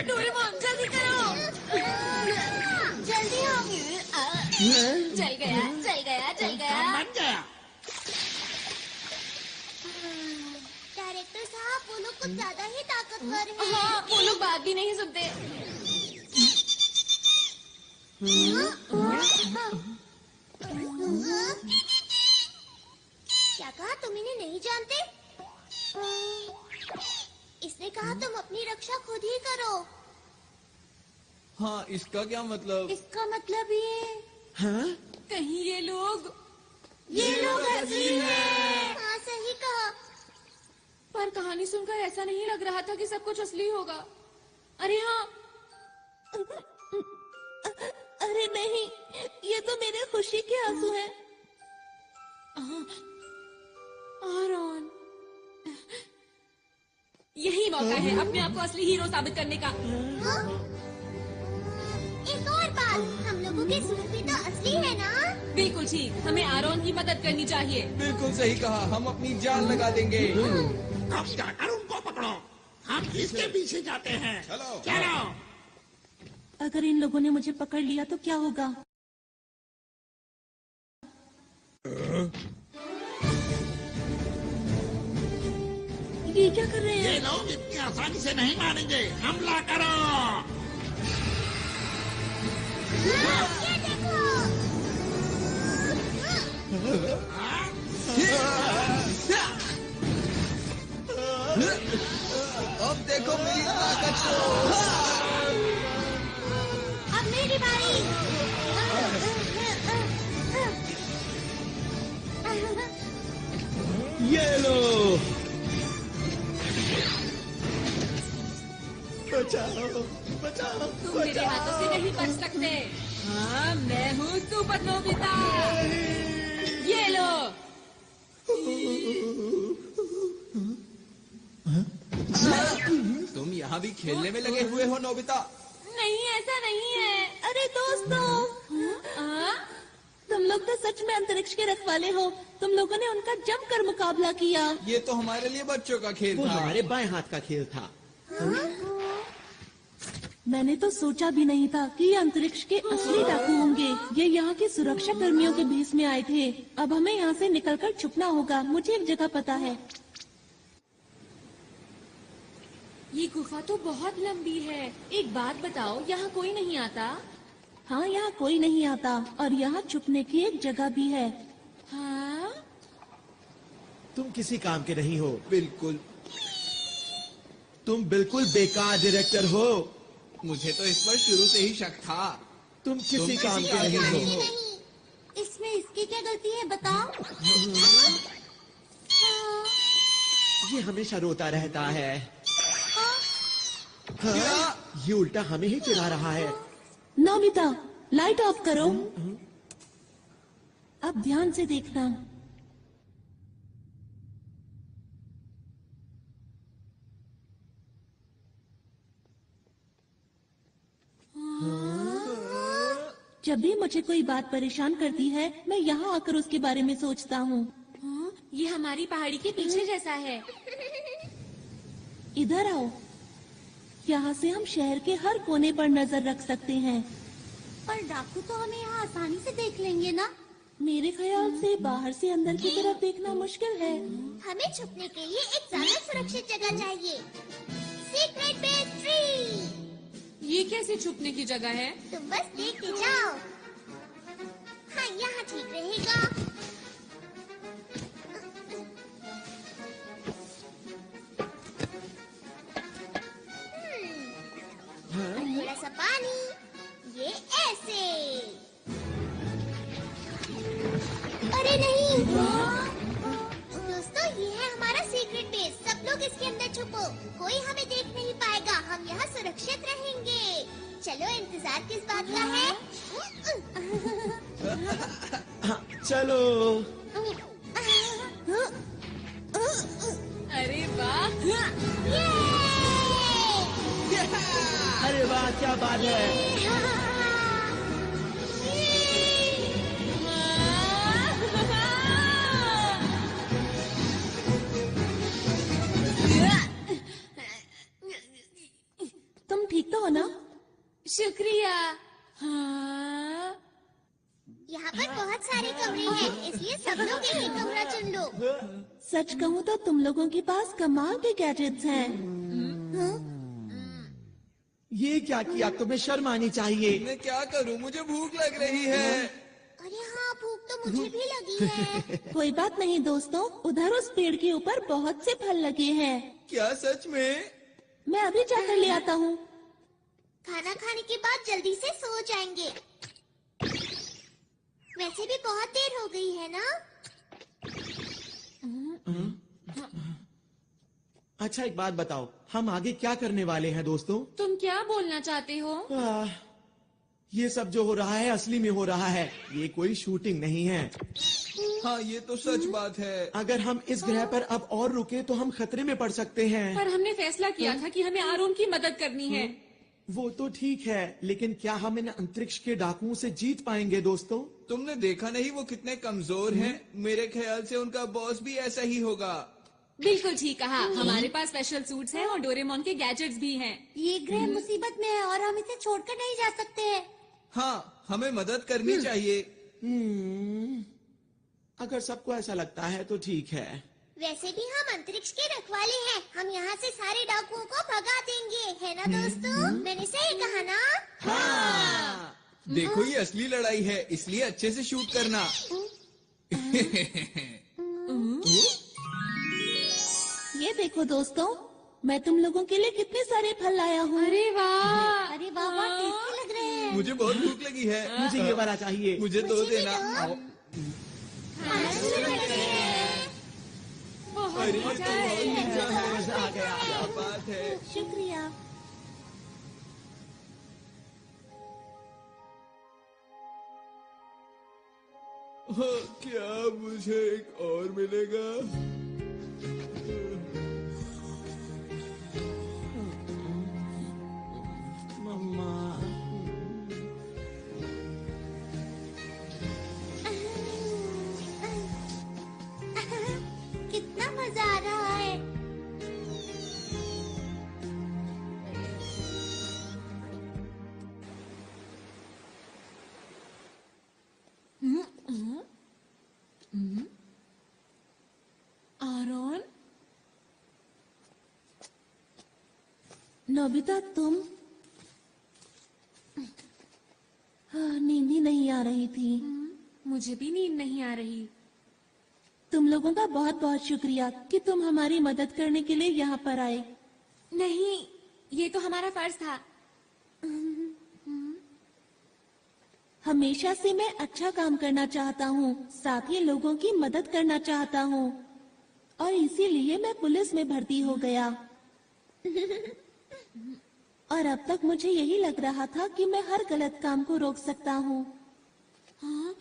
डोरेमोन जल्दी करो। जल्दी हो। चल गया चल गया चल गया। बन गया। डायरेक्टर साहब, वो लोग कुछ ज्यादा ही ताकतवर हैं। हाँ, वो लोग बात भी नहीं सुनते। क्या कहा? तुम इन्हें नहीं जानते? इसने कहा तुम अपनी रक्षा खुद ही करो। हाँ, इसका क्या मतलब? इसका मतलब ये हाँ? कहीं ये लोग असली हैं। हाँ, सही कहा। पर कहानी सुनकर ऐसा नहीं लग रहा था कि सब कुछ असली होगा। अरे हाँ, अरे नहीं, ये तो मेरे खुशी के आंसू हैं। आरॉन, यही मौका है अपने आप को असली हीरो साबित करने का। एक और बात, हम लोगों के सूट भी तो असली है ना? बिल्कुल ठीक, हमें आरॉन की मदद करनी चाहिए। बिल्कुल सही कहा, हम अपनी जान लगा देंगे। अब जाकर उनको पकड़ो, हम इसके पीछे जाते हैं। चलो चलो। अगर इन लोगों ने मुझे पकड़ लिया तो क्या होगा? ये क्या कर रहे ये हैं? लोग इतनी आसानी से नहीं मानेंगे, हमला करो। ये देखो। अब देखो मेरी ताकत को। अब मेरी बारी। ये लो, बचाओ बचाओ। तुम मेरे हाथों से नहीं बच सकते। हाँ, मैं हूँ सुपर नोबिता। ये लो। तुम यहाँ भी खेलने में लगे हुए हो नोबिता? नहीं, ऐसा नहीं है। अरे दोस्तों, तुम लोग तो सच में अंतरिक्ष के रखवाले हो। तुम लोगों ने उनका जमकर मुकाबला किया। ये तो हमारे लिए बच्चों का खेल वो था। हमारे बाएं हाथ का खेल था। मैंने तो सोचा भी नहीं था कि ये अंतरिक्ष के असली डाकू होंगे। ये यहाँ के सुरक्षा कर्मियों के भेष में आए थे। अब हमें यहाँ से निकलकर छुपना होगा। मुझे एक जगह पता है। ये गुफा तो बहुत लंबी है। एक बात बताओ, यहाँ कोई नहीं आता? हाँ, यहाँ कोई नहीं आता और यहाँ छुपने की एक जगह भी है। हाँ? तुम किसी काम के नहीं हो। बिल्कुल। तुम बिल्कुल बेकार डायरेक्टर हो। मुझे तो इस पर शुरू से ही शक था। तुम किसी काम के नहीं हो। नहीं, इसमें इसकी क्या गलती है बताओ? ये हमेशा रोता रहता है। हाँ, ये उल्टा हमें ही चिढ़ा रहा है। नोबिता, लाइट ऑफ करो। अब ध्यान से देखना। जब भी मुझे कोई बात परेशान करती है, मैं यहाँ आकर उसके बारे में सोचता हूँ। ये हमारी पहाड़ी के पीछे जैसा है। इधर आओ। यहाँ से हम शहर के हर कोने पर नजर रख सकते हैं। पर डाकू तो हमें यहाँ आसानी से देख लेंगे ना? मेरे ख्याल से बाहर से अंदर की तरफ देखना मुश्किल है। हमें छुपने के लिए एक ज्यादा सुरक्षित जगह चाहिए। Secret base tree. ये कैसे छुपने की जगह है? तुम बस देखते जाओ। हाँ, यहाँ ठीक रहेगा। थोड़ा सा पानी, ये ऐसे। अरे नहीं। दोस्तों, ये है हमारा सीक्रेट बेस। सब लोग इसके अंदर छुपो, कोई हमें देख नहीं पाएगा। हम यहाँ सुरक्षित रहेंगे। चलो, इंतजार किस बात का है? हाँ, चलो। अरे वाह! अरे वाह, क्या बात है। तुम ठीक तो हो ना? शुक्रिया। हाँ। यहाँ पर बहुत सारे कमरे हैं, इसलिए सब लोग एक ही कमरा चुन लो। सच कहूँ तो तुम लोगों के पास कमाल के गैजेट्स हैं। ये क्या किया? तुम्हें शर्म आनी चाहिए। मैं क्या करूं? मुझे भूख लग रही है। अरे हाँ, भूख तो मुझे भी लगी है। कोई बात नहीं दोस्तों, उधर उस पेड़ के ऊपर बहुत से फल लगे हैं। क्या सच में? मैं अभी जाकर ले आता हूँ। खाना खाने के बाद जल्दी से सो जाएंगे। वैसे भी बहुत देर हो गई है ना? अच्छा, एक बात बताओ, हम आगे क्या करने वाले हैं दोस्तों? तुम क्या बोलना चाहते हो? ये सब जो हो रहा है असली में हो रहा है, ये कोई शूटिंग नहीं है। हाँ, ये तो सच बात है। अगर हम इस ग्रह पर अब और रुके तो हम खतरे में पड़ सकते हैं। पर हमने फैसला किया था कि हमें आरोन की मदद करनी है। वो तो ठीक है, लेकिन क्या हम इन अंतरिक्ष के डाकुओं से जीत पाएंगे दोस्तों? तुमने देखा नहीं वो कितने कमजोर हैं? मेरे ख्याल से उनका बॉस भी ऐसा ही होगा। बिल्कुल ठीक कहा। हमारे पास स्पेशल सूट्स हैं और डोरेमोन के गैजेट्स भी हैं। ये ग्रह मुसीबत में है और हम इसे छोड़कर नहीं जा सकते। हाँ, हमें मदद करनी चाहिए। अगर सबको ऐसा लगता है तो ठीक है। वैसे भी हम अंतरिक्ष के रखवाले हैं। हम यहाँ से सारे डाकुओं को भगा देंगे, है ना दोस्तों? मैंने सही कहा ना? हाँ। देखो, ये असली लड़ाई है, इसलिए अच्छे से शूट करना। ये देखो दोस्तों, मैं तुम लोगों के लिए कितने सारे फल लाया हूँ। अरे वाह! अरे वाह, बहुत टेस्टी लग रहे हैं। मुझे बहुत भूख लगी है। मुझे ये वाला चाहिए। मुझे दो देना। अरे, मजा आ गया। क्या बात है। शुक्रिया। क्या मुझे एक और मिलेगा? मम्मा, कितना मजा आ रहा है। आरोन, नोबिता, तुम? हाँ, नींद ही नहीं आ रही थी। मुझे भी नींद नहीं आ रही। तुम लोगों का बहुत बहुत शुक्रिया कि तुम हमारी मदद करने के लिए यहाँ पर आए। नहीं, ये तो हमारा फर्ज था। हमेशा से मैं अच्छा काम करना चाहता हूँ, साथ ही लोगों की मदद करना चाहता हूँ, और इसीलिए मैं पुलिस में भर्ती हो गया। और अब तक मुझे यही लग रहा था कि मैं हर गलत काम को रोक सकता हूँ। हाँ?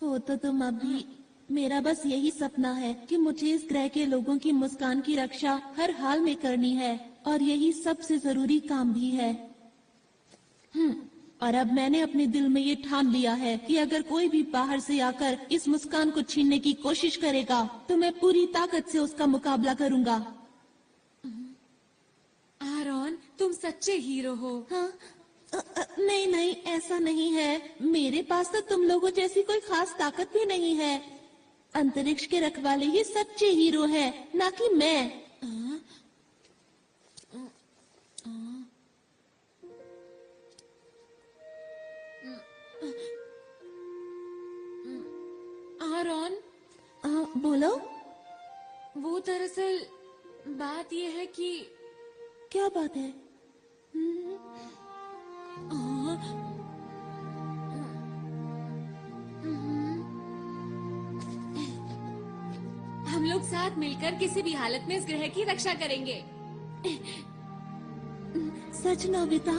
वो तो तुम अभी। मेरा बस यही सपना है कि मुझे इस ग्रह के लोगों की मुस्कान की रक्षा हर हाल में करनी है, और यही सबसे जरूरी काम भी है। और अब मैंने अपने दिल में ये ठान लिया है कि अगर कोई भी बाहर से आकर इस मुस्कान को छीनने की कोशिश करेगा तो मैं पूरी ताकत से उसका मुकाबला करूंगा। सच्चे हीरो हो। हाँ? नहीं नहीं, ऐसा नहीं है। मेरे पास तो तुम लोगों जैसी कोई खास ताकत भी नहीं है। अंतरिक्ष के रखवाले ही सच्चे हीरो है, ना कि मैं। आरॉन, बोलो। वो दरअसल बात ये है कि क्या बात है? हम लोग साथ मिलकर किसी भी हालत में इस ग्रह की रक्षा करेंगे। सच नोबिता?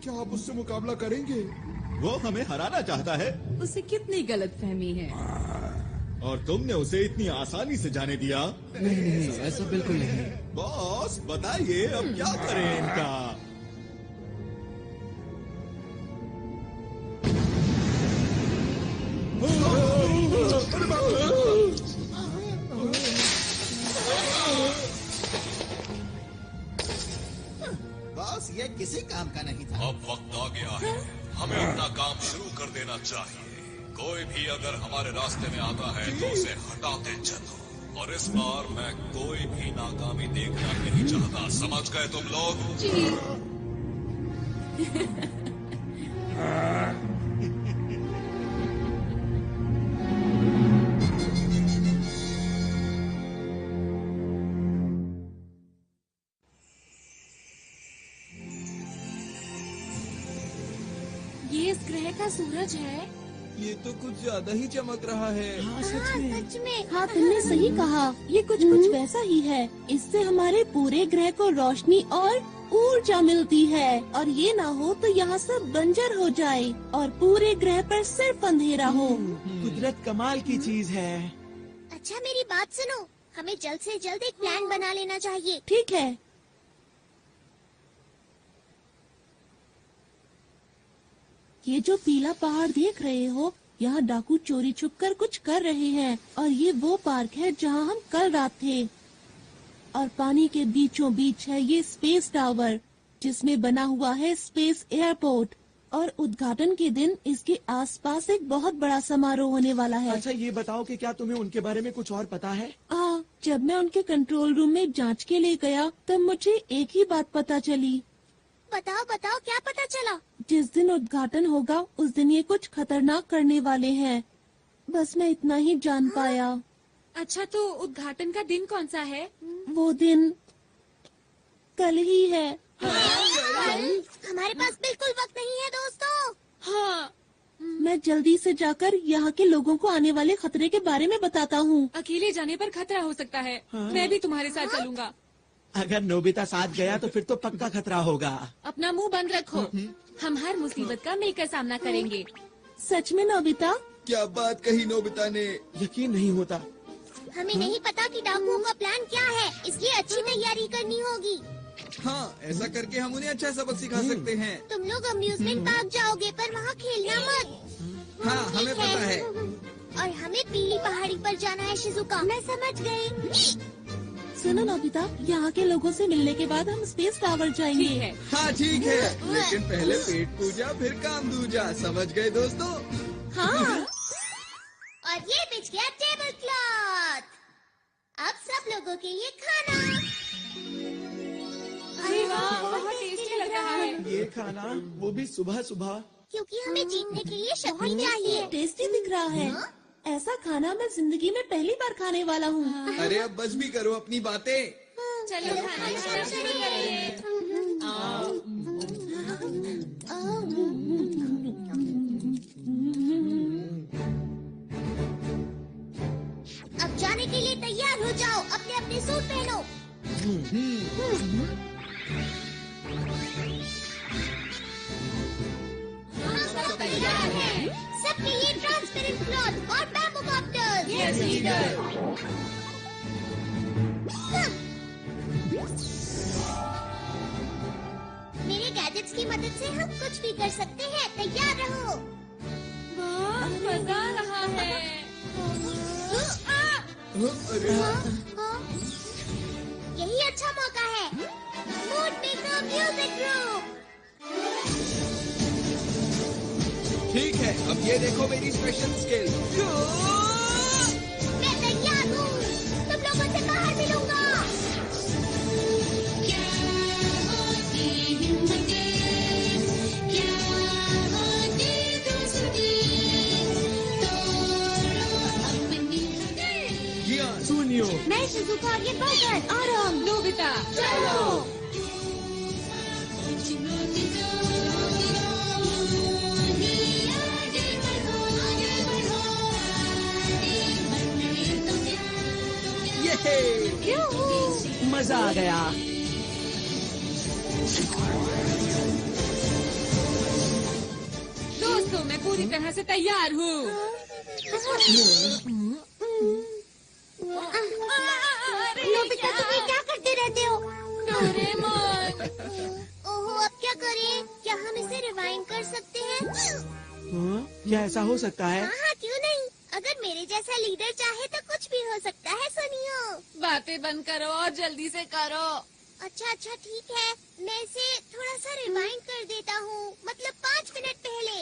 क्या आप उससे मुकाबला करेंगे? वो हमें हराना चाहता है उसे कितनी गलतफहमी है। और तुमने उसे इतनी आसानी से जाने दिया। नहीं, ऐसा बिल्कुल नहीं। बॉस बताइए अब क्या करें इनका। बॉस ये किसी काम का नहीं था। अब वक्त आ गया है, हमें अपना काम शुरू कर देना चाहिए। कोई भी अगर हमारे रास्ते में आता है तो उसे हटाते चलो। और इस बार मैं कोई भी नाकामी देखना नहीं चाहता, समझ गए तुम लोग? जी। ये इस ग्रह का सूरज है। ये तो कुछ ज्यादा ही चमक रहा है। हाँ, सच में। हाँ, तुमने सही कहा। ये कुछ वैसा ही है। इससे हमारे पूरे ग्रह को रोशनी और ऊर्जा मिलती है। और ये ना हो तो यहाँ सब बंजर हो जाए और पूरे ग्रह पर सिर्फ अंधेरा हो। कुदरत कमाल की चीज है। अच्छा मेरी बात सुनो, हमें जल्द से जल्द एक प्लान बना लेना चाहिए। ठीक है। ये जो पीला पहाड़ देख रहे हो, यहाँ डाकू चोरी छुपकर कुछ कर रहे हैं। और ये वो पार्क है जहाँ हम कल रात थे। और पानी के बीचों बीच है ये स्पेस टावर, जिसमें बना हुआ है स्पेस एयरपोर्ट। और उद्घाटन के दिन इसके आसपास एक बहुत बड़ा समारोह होने वाला है। अच्छा ये बताओ कि क्या तुम्हें उनके बारे में कुछ और पता है? जब मैं उनके कंट्रोल रूम में जांच के लिए गया तब मुझे एक ही बात पता चली। बताओ बताओ, क्या पता चला? जिस दिन उद्घाटन होगा उस दिन ये कुछ खतरनाक करने वाले हैं। बस मैं इतना ही जान पाया। अच्छा तो उद्घाटन का दिन कौन सा है? वो दिन कल ही है। हमारे पास बिल्कुल वक्त नहीं है दोस्तों। हाँ। मैं जल्दी से जाकर यहाँ के लोगों को आने वाले खतरे के बारे में बताता हूँ। अकेले जाने पर खतरा हो सकता है। मैं भी तुम्हारे साथ चलूंगा। अगर नोबिता साथ गया तो फिर तो पक्का खतरा होगा। अपना मुंह बंद रखो। हम हर मुसीबत का मिलकर सामना करेंगे। सच में नोबिता? क्या बात कही नोबिता ने। यकीन नहीं होता। हमें नहीं पता कि डाकुओं का प्लान क्या है, इसलिए अच्छी तैयारी करनी होगी। हाँ, ऐसा करके हम उन्हें अच्छा सबक सिखा सकते हैं। तुम लोग अम्यूजमेंट पार्क जाओगे पर वहाँ खेलना मत। हाँ, हमें पता है। और हमें पीली पहाड़ी पर जाना है शिजुका। मैं समझ गई। सुनो नोबिता, यहाँ के लोगों से मिलने के बाद हम स्पेस टावर जाएंगे। ठीक है। हाँ ठीक है, लेकिन पहले पेट पूजा फिर काम दूजा, समझ गए दोस्तों? हाँ। और ये बिछ गया टेबल क्लॉथ। अब सब लोगों के लिए खाना। अरे वाह, बहुत टेस्टी लग रहा है। ये खाना, वो भी सुबह सुबह। क्योंकि हमें जीतने के लिए शक्ति चाहिए। टेस्टी दिख रहा है। ऐसा खाना मैं जिंदगी में पहली बार खाने वाला हूँ। अरे अब बस भी करो अपनी बातें। चलो खाना शुरू करिए। के लिए तैयार हो जाओ। अपने अपने सूट पहनो। हम सब तैयार हैं। सबके लिए ट्रांसपेरेंट क्लॉथ और बैम्बू कॉप्टर्स। Yes leader. मेरे गैजेट्स की मदद से हम कुछ भी कर सकते हैं। तैयार रहो। वाह, मजा आ रहा है। यही अच्छा मौका है। Mood maker music group. ठीक है, अब ये देखो मेरी स्पेशल स्किल। मैं तैयार हूँ। तुम लोगों से बाहर मिलूंगा। सुनियो, मैं शिजुका, ये बर्गर। आराम। नोबिता चलो। ये मजा आ गया। दोस्तों, मैं पूरी तरह से तैयार हूँ। नोबिता, तुम ये क्या करते रहते हो? डोरेमोन। ओहो, अब क्या करें? क्या हम इसे रिवाइंड कर सकते हैं? क्या ऐसा हो सकता है? हाँ, क्यों नहीं? अगर मेरे जैसा लीडर चाहे तो कुछ भी हो सकता है। सुनियो। बातें बंद करो और जल्दी से करो। अच्छा, ठीक है। मैं इसे थोड़ा सा रिवाइंड कर देता हूँ। मतलब 5 मिनट पहले।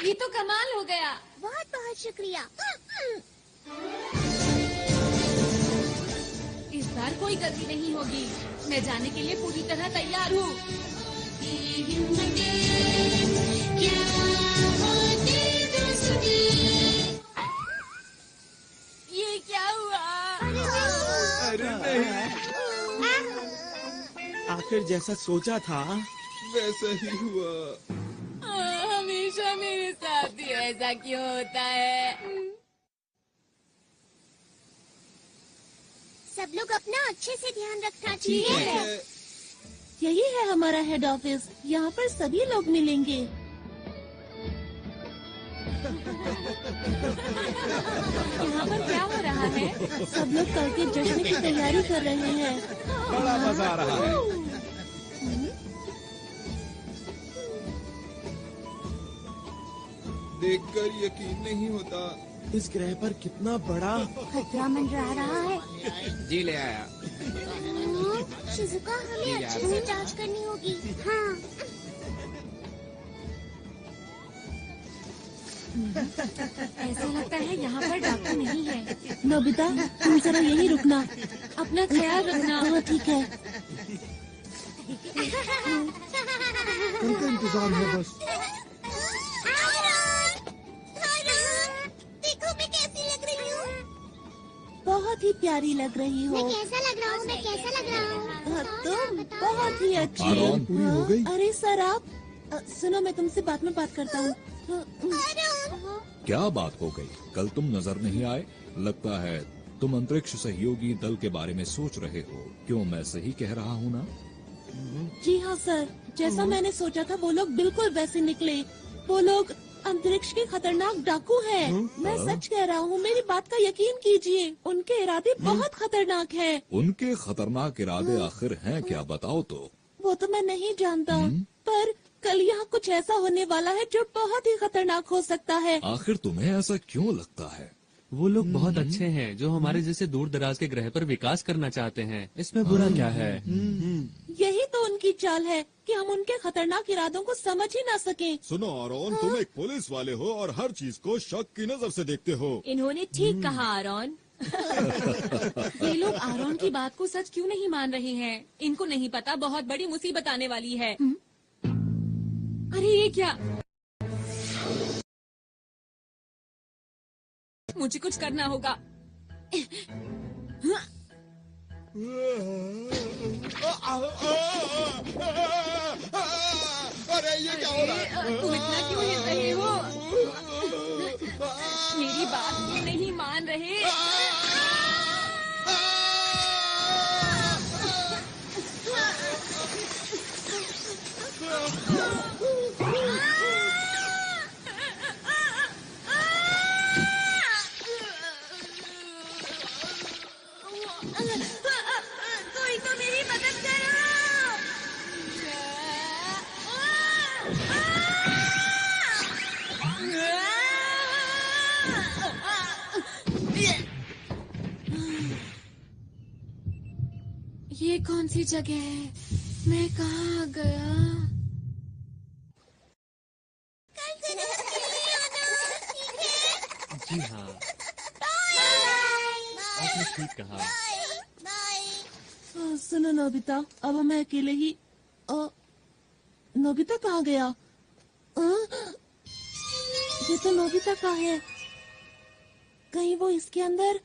ये तो कमाल हो गया। बहुत बहुत शुक्रिया। इस बार कोई गलती नहीं होगी। मैं जाने के लिए पूरी तरह तैयार हूँ। ये क्या हुआ? अरे नहीं, आखिर जैसा सोचा था वैसा ही हुआ। हमेशा मेरे साथ ही ऐसा क्यों होता है? सब लोग अपना अच्छे से ध्यान रखना ठीक चाहिए। है। यही है हमारा हेड ऑफिस। यहाँ पर सभी लोग मिलेंगे। यहाँ पर क्या हो रहा है? सब लोग कल के जश्न की तैयारी कर रहे हैं। बड़ा मजा आ रहा है। देखकर यकीन नहीं होता। इस ग्रह पर कितना बड़ा खतरा मंडरा रहा है। जी ले आया। शिजुका, हमें अच्छे से जांच करनी होगी। हाँ। ऐसा लगता है यहाँ पर डॉक्टर नहीं है। नोबिता, तुम जरा यहीं रुकना। अपना ख्याल रखना। हाँ, ठीक है। उनका इंतजार है बस। देखो मैं कैसी लग रही हूँ। बहुत ही प्यारी लग रही हो। मैं कैसा लग रहा हूँ? मैं कैसा लग रहा हूँ? तुम बहुत ही अच्छी आराम पूरी हो गई? अरे सर, आप सुनो, मैं तुमसे बाद में बात करता हूँ। क्या बात हो गई? कल तुम नजर नहीं आए। लगता है तुम अंतरिक्ष सहयोगी दल के बारे में सोच रहे हो। क्यों, मैं सही कह रहा हूँ ना? जी हाँ सर, जैसा मैंने सोचा था वो लोग बिल्कुल वैसे निकले। वो लोग अंतरिक्ष के खतरनाक डाकू हैं। मैं सच कह रहा हूँ, मेरी बात का यकीन कीजिए। उनके इरादे बहुत खतरनाक हैं। उनके खतरनाक इरादे आखिर हैं क्या, बताओ तो। वो तो मैं नहीं जानता, पर कल यहाँ कुछ ऐसा होने वाला है जो बहुत ही खतरनाक हो सकता है। आखिर तुम्हें ऐसा क्यों लगता है? वो लोग बहुत अच्छे हैं जो हमारे जैसे दूर दराज के ग्रह पर विकास करना चाहते हैं। इसमें बुरा क्या है? यही तो उनकी चाल है कि हम उनके खतरनाक इरादों को समझ ही ना सकें। सुनो आरोन, तुम एक पुलिस वाले हो और हर चीज को शक की नजर से देखते हो। इन्होंने ठीक कहा आरोन। ये लोग आरोन की बात को सच क्यों नहीं मान रहे हैं? इनको नहीं पता बहुत बड़ी मुसीबत आने वाली है। अरे ये क्या? मुझे कुछ करना होगा। अरे ये क्या हो रहा है? तुम इतना क्यों हिल रहे हो? मेरी बात क्यों नहीं मान रहे? कोई तो मेरी मदद करो। ये कौन सी जगह है? मैं कहाँ आ गया? जी हाँ, आपने ठीक कहा। सुनो नोबिता, अब मैं अकेले ही नोबिता कहाँ गया? ये तो नोबिता का है। कहीं वो इसके अंदर?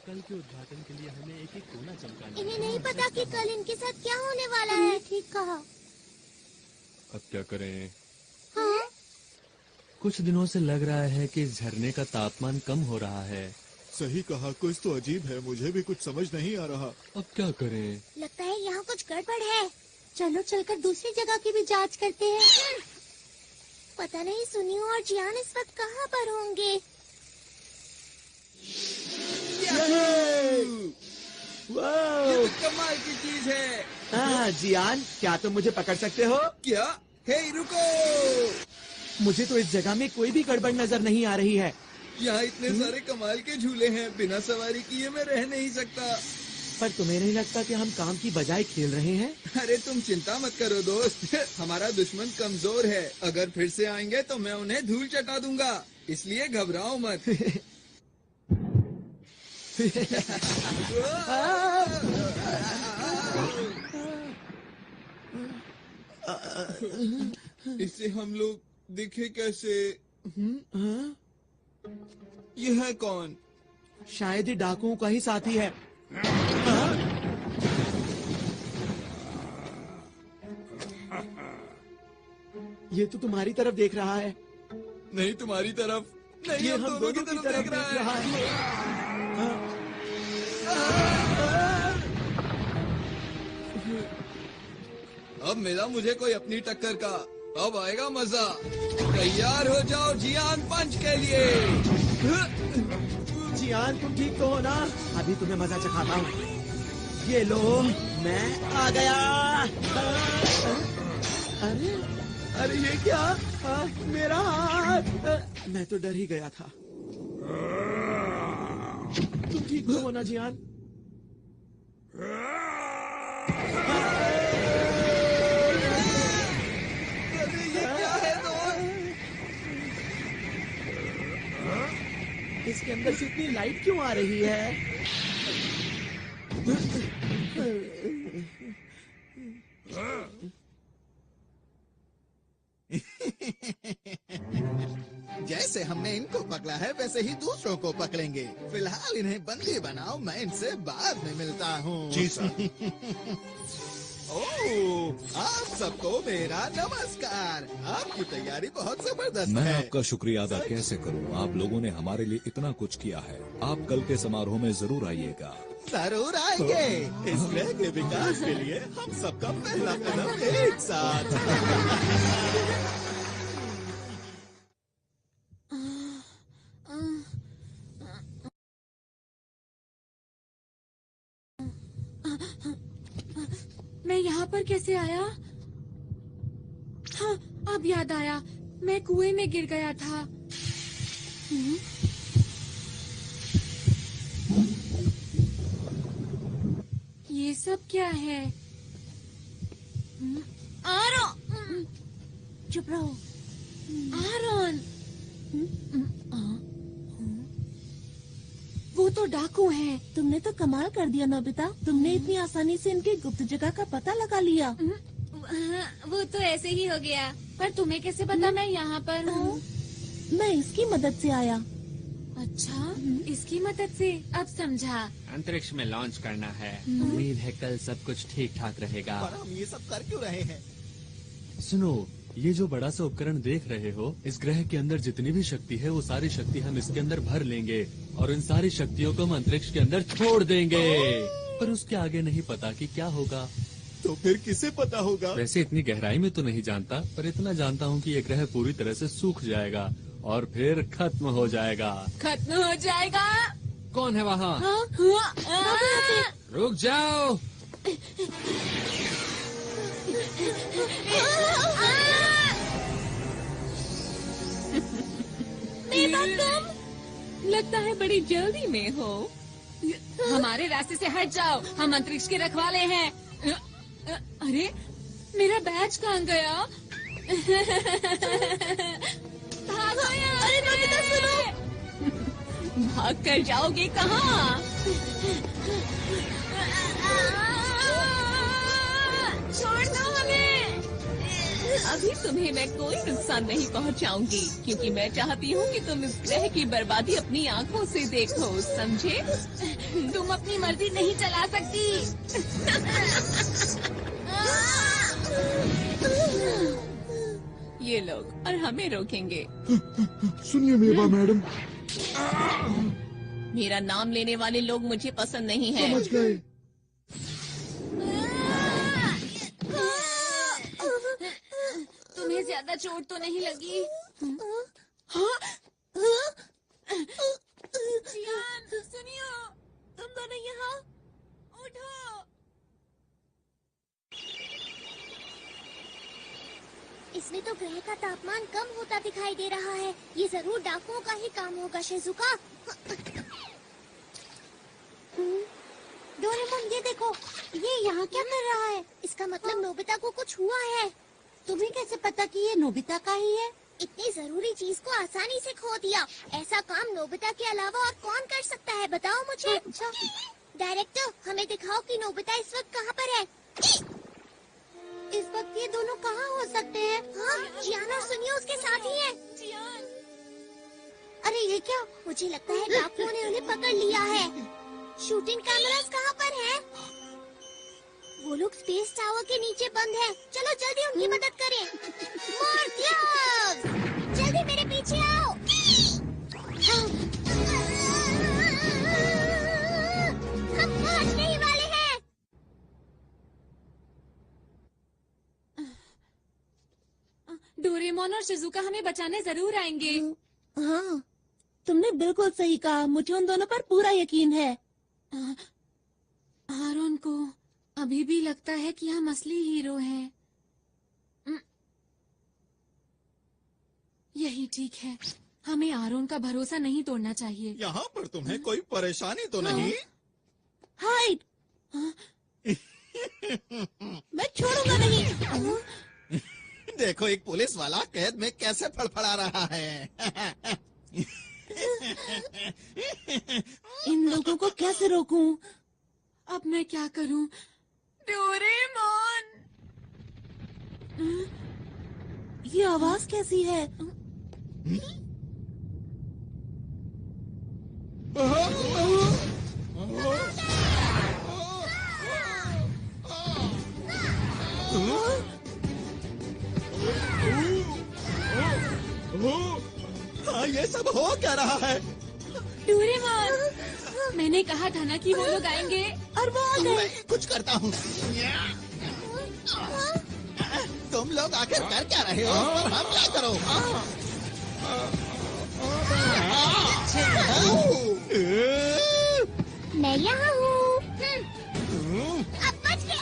कल के उद्घाटन के लिए हमें एक कोना चमकाना। इन्हें नहीं पता कि कल इनके साथ क्या होने वाला है। ठीक कहा। अब क्या करें? हाँ? कुछ दिनों से लग रहा है कि इस झरने का तापमान कम हो रहा है। सही कहा, कुछ तो अजीब है, मुझे भी कुछ समझ नहीं आ रहा। अब क्या करें? लगता है यहाँ कुछ गड़बड़ है। चलो चलकर दूसरी जगह की भी जांच करते हैं। पता नहीं सुनियो और जियान इस वक्त कहाँ पर होंगे। ये तो कमाल की चीज है। हाँ जियान, क्या तुम मुझे पकड़ सकते हो? क्या? हे रुको! मुझे तो इस जगह में कोई भी गड़बड़ नजर नहीं आ रही है। यहाँ इतने सारे कमाल के झूले हैं, बिना सवारी किए मैं रह नहीं सकता। पर तुम्हें नहीं लगता कि हम काम की बजाय खेल रहे हैं? अरे तुम चिंता मत करो दोस्त, हमारा दुश्मन कमजोर है। अगर फिर से आएंगे तो मैं उन्हें धूल चटा दूंगा, इसलिए घबराओ मत। इससे हम लोग दिखे कैसे? यह है कौन? शायद ही डाकुओं का ही साथी है। ये तो तुम्हारी तरफ देख रहा है। नहीं तुम्हारी तरफ नहीं, ये हम दोनों की तरफ देख रहा है। अब मिला मुझे कोई अपनी टक्कर का, अब आएगा मजा। तैयार हो जाओ जियान पंच के लिए। जियान तुम ठीक तो हो ना? अभी तुम्हें मजा चखाता हूँ। ये लो, मैं आ गया। अरे अरे ये क्या? मेरा हाथ! मैं तो डर ही गया था। तुम ठीक तो हो ना जियान? अरे ये क्या है दोस्त? इसके अंदर से इतनी लाइट क्यों आ रही है? जैसे हमने इनको पकड़ा है वैसे ही दूसरों को पकड़ेंगे। फिलहाल इन्हें बंदी बनाओ, मैं इनसे बाद में मिलता हूँ। जी सर। ओह, आप सबको मेरा नमस्कार। आपकी तैयारी बहुत जबरदस्त मैं है। आपका शुक्रिया अदा कैसे करूं? आप लोगों ने हमारे लिए इतना कुछ किया है। आप कल के समारोह में जरूर आइएगा। जरूर आएंगे। इस ग्रह के विकास के लिए हम सबका पहला कदम एक साथ। मैं यहाँ पर कैसे आया? हाँ, अब याद आया, मैं कुएं में गिर गया था। ये सब क्या है? आरोन, चुप रहो। आरोन, वो तो डाकू हैं। तुमने तो कमाल कर दिया नोबिता। तुमने इतनी आसानी से इनकी गुप्त जगह का पता लगा लिया। वो तो ऐसे ही हो गया। पर तुम्हें कैसे पता मैं यहाँ पर हूँ? मैं इसकी मदद से आया। अच्छा, इसकी मदद से अब समझा। अंतरिक्ष में लॉन्च करना है। उम्मीद है कल सब कुछ ठीक ठाक रहेगा। पर हम ये सब कर क्यों रहे हैं? सुनो, ये जो बड़ा सा उपकरण देख रहे हो, इस ग्रह के अंदर जितनी भी शक्ति है वो सारी शक्ति हम इसके अंदर भर लेंगे और इन सारी शक्तियों को हम अंतरिक्ष के अंदर छोड़ देंगे। पर उसके आगे नहीं पता कि क्या होगा। तो फिर किसे पता होगा? वैसे इतनी गहराई में तो नहीं जानता, पर इतना जानता हूँ कि ये ग्रह पूरी तरह से सूख जाएगा और फिर खत्म हो जाएगा। खत्म हो जाएगा? कौन है वहाँ? हाँ? रुक जाओ। लगता है बड़ी जल्दी में हो। हमारे रास्ते से हट जाओ, हम अंतरिक्ष के रखवाले हैं। अरे, मेरा बैज कहाँ गया? भागो यहाँ! अरे नोबिता सुनो! भाग कर जाओगे कहाँ? छोड़ दो हमें! अभी तुम्हें मैं कोई नुकसान नहीं पहुंचाऊंगी, क्योंकि मैं चाहती हूँ कि तुम इस ग्रह की बर्बादी अपनी आंखों से देखो, समझे? तुम अपनी मर्जी नहीं चला सकती। ये लोग और हमें रोकेंगे। सुनिए मेवा मैडम। मेरा नाम लेने वाले लोग मुझे पसंद नहीं है। समझ गए। तुम्हें ज्यादा चोट तो नहीं लगी? जियान, सुनियो, तुम दोनों यहाँ उठो। इसमें तो ग्रह का तापमान कम होता दिखाई दे रहा है। ये जरूर डाकुओं का ही काम होगा, शिजुका। डोरेमोन, ये देखो, ये यहाँ क्या कर रहा है? इसका मतलब नोबिता को कुछ हुआ है। तुम्हें कैसे पता कि ये नोबिता का ही है? इतनी जरूरी चीज को आसानी से खो दिया। ऐसा काम नोबिता के अलावा और कौन कर सकता है, बताओ मुझे। अच्छा। डायरेक्टर, हमें दिखाओ कि नोबिता इस वक्त कहाँ पर है। इस वक्त ये दोनों कहाँ हो सकते हैं? हाँ, जियान और सुनियो उसके साथ ही हैं। जियान, अरे ये क्या? मुझे लगता है डाकुओं ने उन्हें पकड़ लिया है। शूटिंग कैमरास कहाँ पर है? वो लोग स्पेस टावर के नीचे बंद है। चलो जल्दी उनकी मदद करें। मोर्टियस, जल्दी मेरे पीछे आओ। हम पहुंचने ही वाले हैं। डोरेमोन और शिजुका हमें बचाने जरूर आएंगे। हाँ, तुमने बिल्कुल सही कहा। मुझे उन दोनों पर पूरा यकीन है। आरोन को अभी भी लगता है कि हम असली हीरो हैं। यही ठीक है। हमें आरोन का भरोसा नहीं तोड़ना चाहिए। यहाँ पर तुम्हें कोई परेशानी तो नहीं? हाइड! मैं छोड़ूंगा नहीं। देखो, एक पुलिस वाला कैद में कैसे फड़फड़ा रहा है। इन लोगों को कैसे रोकूं? अब मैं क्या करूं? डोरेमोन! ये आवाज कैसी है? हाँ, ये सब हो क्या रहा है? डोरेमोन, मैंने कहा था ना कि वो लोग आएंगे। और वो आ गए। मैं कुछ करता हूँ। तुम लोग आखिर कर क्या रहे हो? पर हमला करो। मैं यहाँ हूँ। अब बच के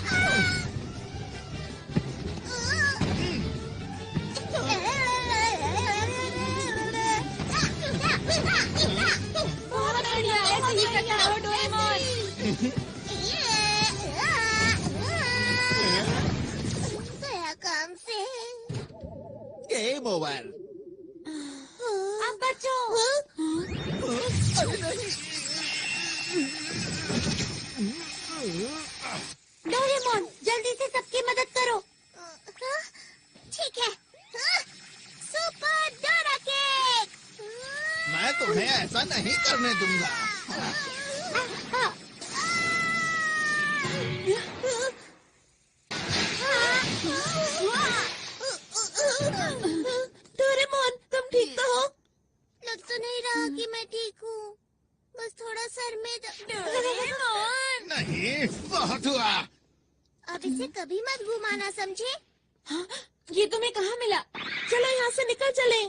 बहुत बढ़िया, ऐसे ही करता रहो डोरेमोन। गया काम से। Game over. अब बचो। डोरेमोन, जल्दी से सबकी मदद करो। ठीक है। Super Dora cake. तुम्हें ऐसा नहीं करने दूंगा। डोरेमोन, तुम ठीक तो हो? लग तो नहीं रहा कि मैं ठीक हूँ, बस थोड़ा सर में डोरेमोन! नहीं, बहुत हुआ। अब इसे कभी मत घुमाना, समझे? हाँ, ये तुम्हें कहाँ मिला? चलो यहाँ से निकल चले।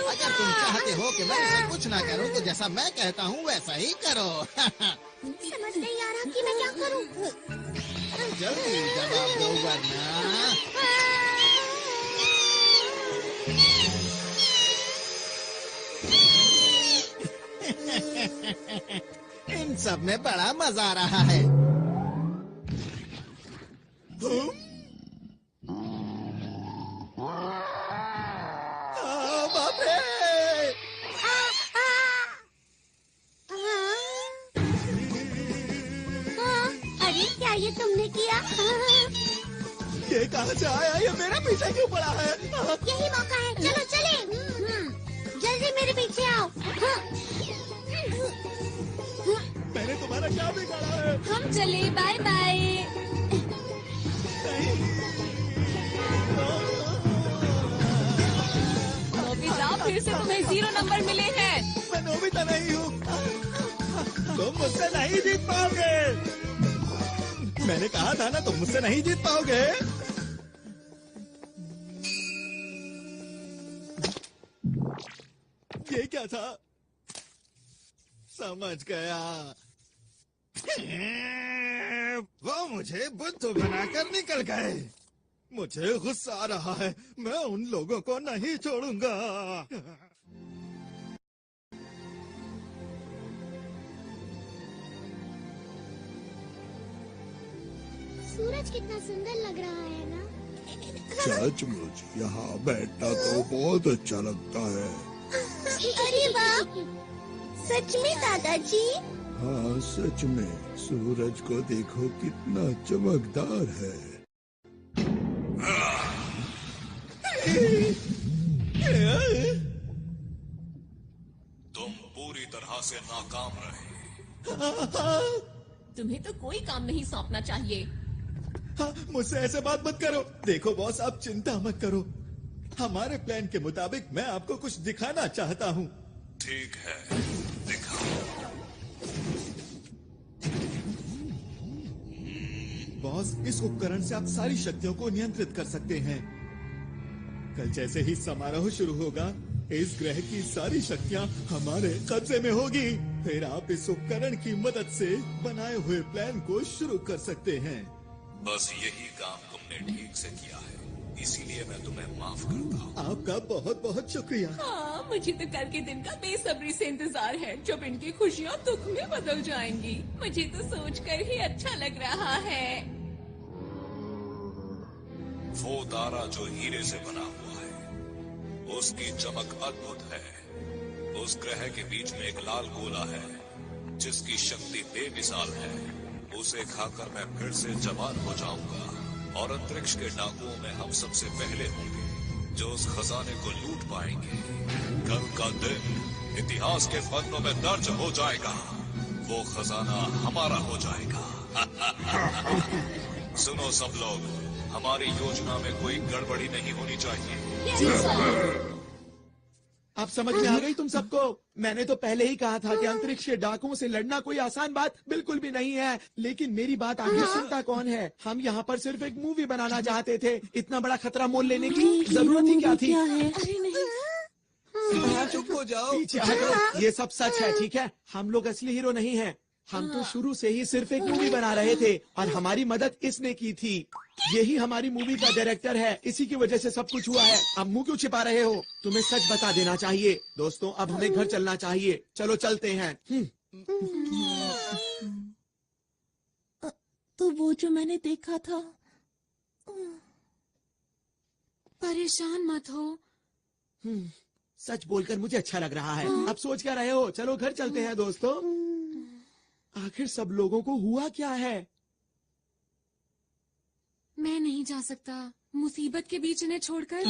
अगर तुम चाहते हो कि मैं इसे कुछ ना करूं, तो जैसा मैं कहता हूँ वैसा ही करो। समझ नहीं आ रहा कि मैं क्या करूँ। जल्दी जवाब दो वरना। इन सब में बड़ा मजा आ रहा है। बाप रे! अरे क्या ये तुमने किया? ये कहाँ से आया? ये मेरे पीछे क्यों पड़ा है? यही मौका है, चलो चले। जल्दी मेरे पीछे आओ। मैंने तुम्हारा क्या बिगाड़ा है? हम चले, बाय बाय। नोबिता, फिर से तुम्हें 0 नंबर मिले हैं। मैं नोबिता नहीं हूँ। तुम मुझसे नहीं जीत पाओगे। मैंने कहा था ना, तुम मुझसे नहीं जीत पाओगे। ये क्या था? समझ गया। वो मुझे बुद्धू बनाकर निकल गए। मुझे गुस्सा आ रहा है। मैं उन लोगों को नहीं छोड़ूंगा। सूरज कितना सुंदर लग रहा है ना? सचमुच यहाँ बैठना तो बहुत अच्छा लगता है। अरे वाह, सच में दादाजी? हाँ सच में, सूरज को देखो कितना चमकदार है। तुम पूरी तरह से नाकाम रहे। तुम्हें तो कोई काम नहीं सौंपना चाहिए। हाँ, मुझसे ऐसे बात मत करो। देखो बॉस, आप चिंता मत करो। हमारे प्लान के मुताबिक मैं आपको कुछ दिखाना चाहता हूँ। ठीक है, दिखाओ। बॉस, इस उपकरण से आप सारी शक्तियों को नियंत्रित कर सकते हैं। कल जैसे ही समारोह शुरू होगा, इस ग्रह की सारी शक्तियाँ हमारे कब्जे में होगी। फिर आप इस उपकरण की मदद से बनाए हुए प्लान को शुरू कर सकते हैं। बस यही काम तुमने ठीक से किया है, इसीलिए मैं तुम्हें माफ करता हूँ। आपका बहुत बहुत शुक्रिया। हाँ, मुझे तो कल के दिन का बेसब्री से इंतजार है, जब इनकी खुशियाँ दुख में बदल जाएंगी। मुझे तो सोचकर ही अच्छा लग रहा है। वो तारा जो हीरे से बना हुआ है, उसकी चमक अद्भुत है। उस ग्रह के बीच में एक लाल गोला है, जिसकी शक्ति बेमिसाल है। उसे खाकर मैं फिर से जवान हो जाऊंगा, और अंतरिक्ष के डाकुओं में हम सबसे पहले होंगे जो उस खजाने को लूट पाएंगे। कल का दिन इतिहास के पन्नों में दर्ज हो जाएगा। वो खजाना हमारा हो जाएगा। सुनो सब लोग, हमारी योजना में कोई गड़बड़ी नहीं होनी चाहिए। आप समझ में आ गई तुम सबको? मैंने तो पहले ही कहा था कि अंतरिक्ष के डाकुओं से लड़ना कोई आसान बात बिल्कुल भी नहीं है। लेकिन मेरी बात आखिर सुनता कौन है? हम यहाँ पर सिर्फ एक मूवी बनाना चाहते थे। इतना बड़ा खतरा मोल लेने की जरूरत ही क्या थी? अरे नहीं, चुप हो जाओ। पीछे हटो। ये सब सच है, ठीक है? हम लोग असली हीरो नहीं हैं। हम तो शुरू से ही सिर्फ एक मूवी बना रहे थे, और हमारी मदद इसने की थी। यही हमारी मूवी का डायरेक्टर है। इसी की वजह से सब कुछ हुआ है। अब मुंह क्यों छिपा रहे हो? तुम्हें सच बता देना चाहिए। दोस्तों, अब हमें घर चलना चाहिए। चलो चलते हैं। तो वो जो मैंने देखा था। परेशान मत हो। सच बोलकर मुझे अच्छा लग रहा है। अब सोच क्या रहे हो? चलो घर चलते हैं दोस्तों। आखिर सब लोगों को हुआ क्या है? मैं नहीं जा सकता। मुसीबत के बीच इन्हें छोड़कर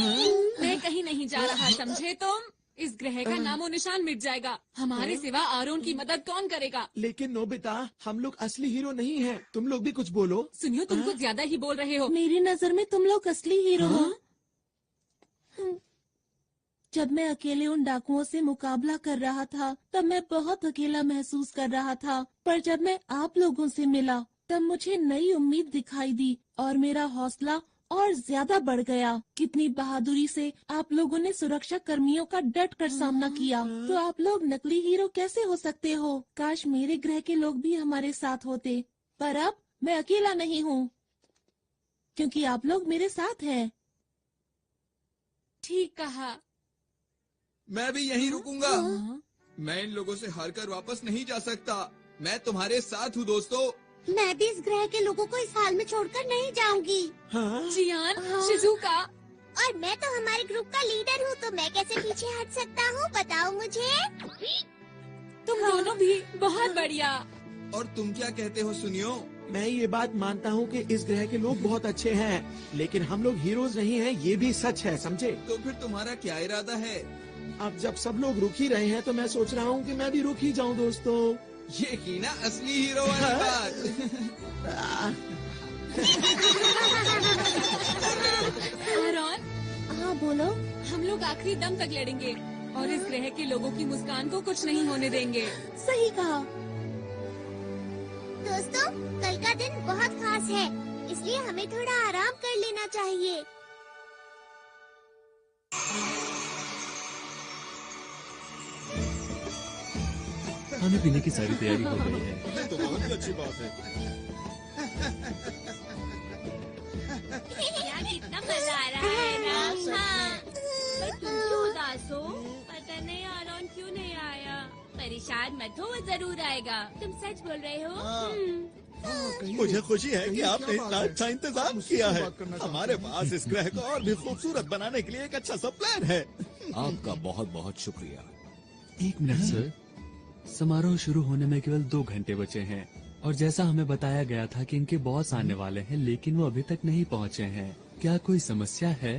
मैं कहीं नहीं जा रहा, समझे तुम? इस ग्रह का नामो निशान मिट जाएगा। हमारे सिवा आरोन की मदद कौन करेगा? लेकिन नोबिता, हम लोग असली हीरो नहीं हैं। तुम लोग भी कुछ बोलो। सुनियो, तुम कुछ ज्यादा ही बोल रहे हो। मेरी नजर में तुम लोग असली हीरो हो। जब मैं अकेले उन डाकुओं से मुकाबला कर रहा था तब मैं बहुत अकेला महसूस कर रहा था, पर जब मैं आप लोगों से मिला तब मुझे नई उम्मीद दिखाई दी और मेरा हौसला और ज्यादा बढ़ गया। कितनी बहादुरी से आप लोगों ने सुरक्षा कर्मियों का डट कर सामना किया। तो आप लोग नकली हीरो कैसे हो सकते हो? काश मेरे ग्रह के लोग भी हमारे साथ होते, पर अब मैं अकेला नहीं हूँ क्योंकि आप लोग मेरे साथ हैं। ठीक कहा। मैं भी यहीं रुकूंगा। मैं इन लोगों से हारकर वापस नहीं जा सकता। मैं तुम्हारे साथ हूँ दोस्तों। मैं भी इस ग्रह के लोगों को इस हाल में छोड़कर नहीं जाऊंगी। जियान, शिजुका। और मैं तो हमारे ग्रुप का लीडर हूँ, तो मैं कैसे पीछे हट सकता हूँ? बताओ मुझे। तुम दोनों भी बहुत बढ़िया। और तुम क्या कहते हो सुनियो? मैं ये बात मानता हूँ कि इस ग्रह के लोग बहुत अच्छे हैं, लेकिन हम लोग हीरोज नहीं हैं, ये भी सच है, समझे? तो फिर तुम्हारा क्या इरादा है? अब जब सब लोग रुक ही रहे हैं तो मैं सोच रहा हूँ कि मैं भी रुक ही जाऊँ दोस्तों। ये की ना असली हीरो वाली बात। आरोन, हाँ बोलो। हम लोग आखिरी दम तक लड़ेंगे और इस ग्रह के लोगों की मुस्कान को कुछ नहीं होने देंगे। सही कहा। दोस्तों, कल का दिन बहुत खास है, इसलिए हमें थोड़ा आराम कर लेना चाहिए। खाने पीने की सारी तैयारी हो गई है। ये तो बहुत ही अच्छी बात है। यार कितना मजा आ रहा है ना। हाँ। पर तुम क्यों उदास हो? पता नहीं आरोन क्यों नहीं आया। परेशान मत हो, वो जरूर आएगा। तुम सच बोल रहे हो? मुझे खुशी है कि आपने इतना अच्छा इंतजाम किया है। हमारे पास इस ग्रह को और भी खूबसूरत बनाने के लिए एक अच्छा सा प्लान है। आपका बहुत बहुत शुक्रिया। 1 मिनट सर, समारोह शुरू होने में केवल 2 घंटे बचे हैं और जैसा हमें बताया गया था कि इनके बॉस आने वाले हैं, लेकिन वो अभी तक नहीं पहुंचे हैं। क्या कोई समस्या है?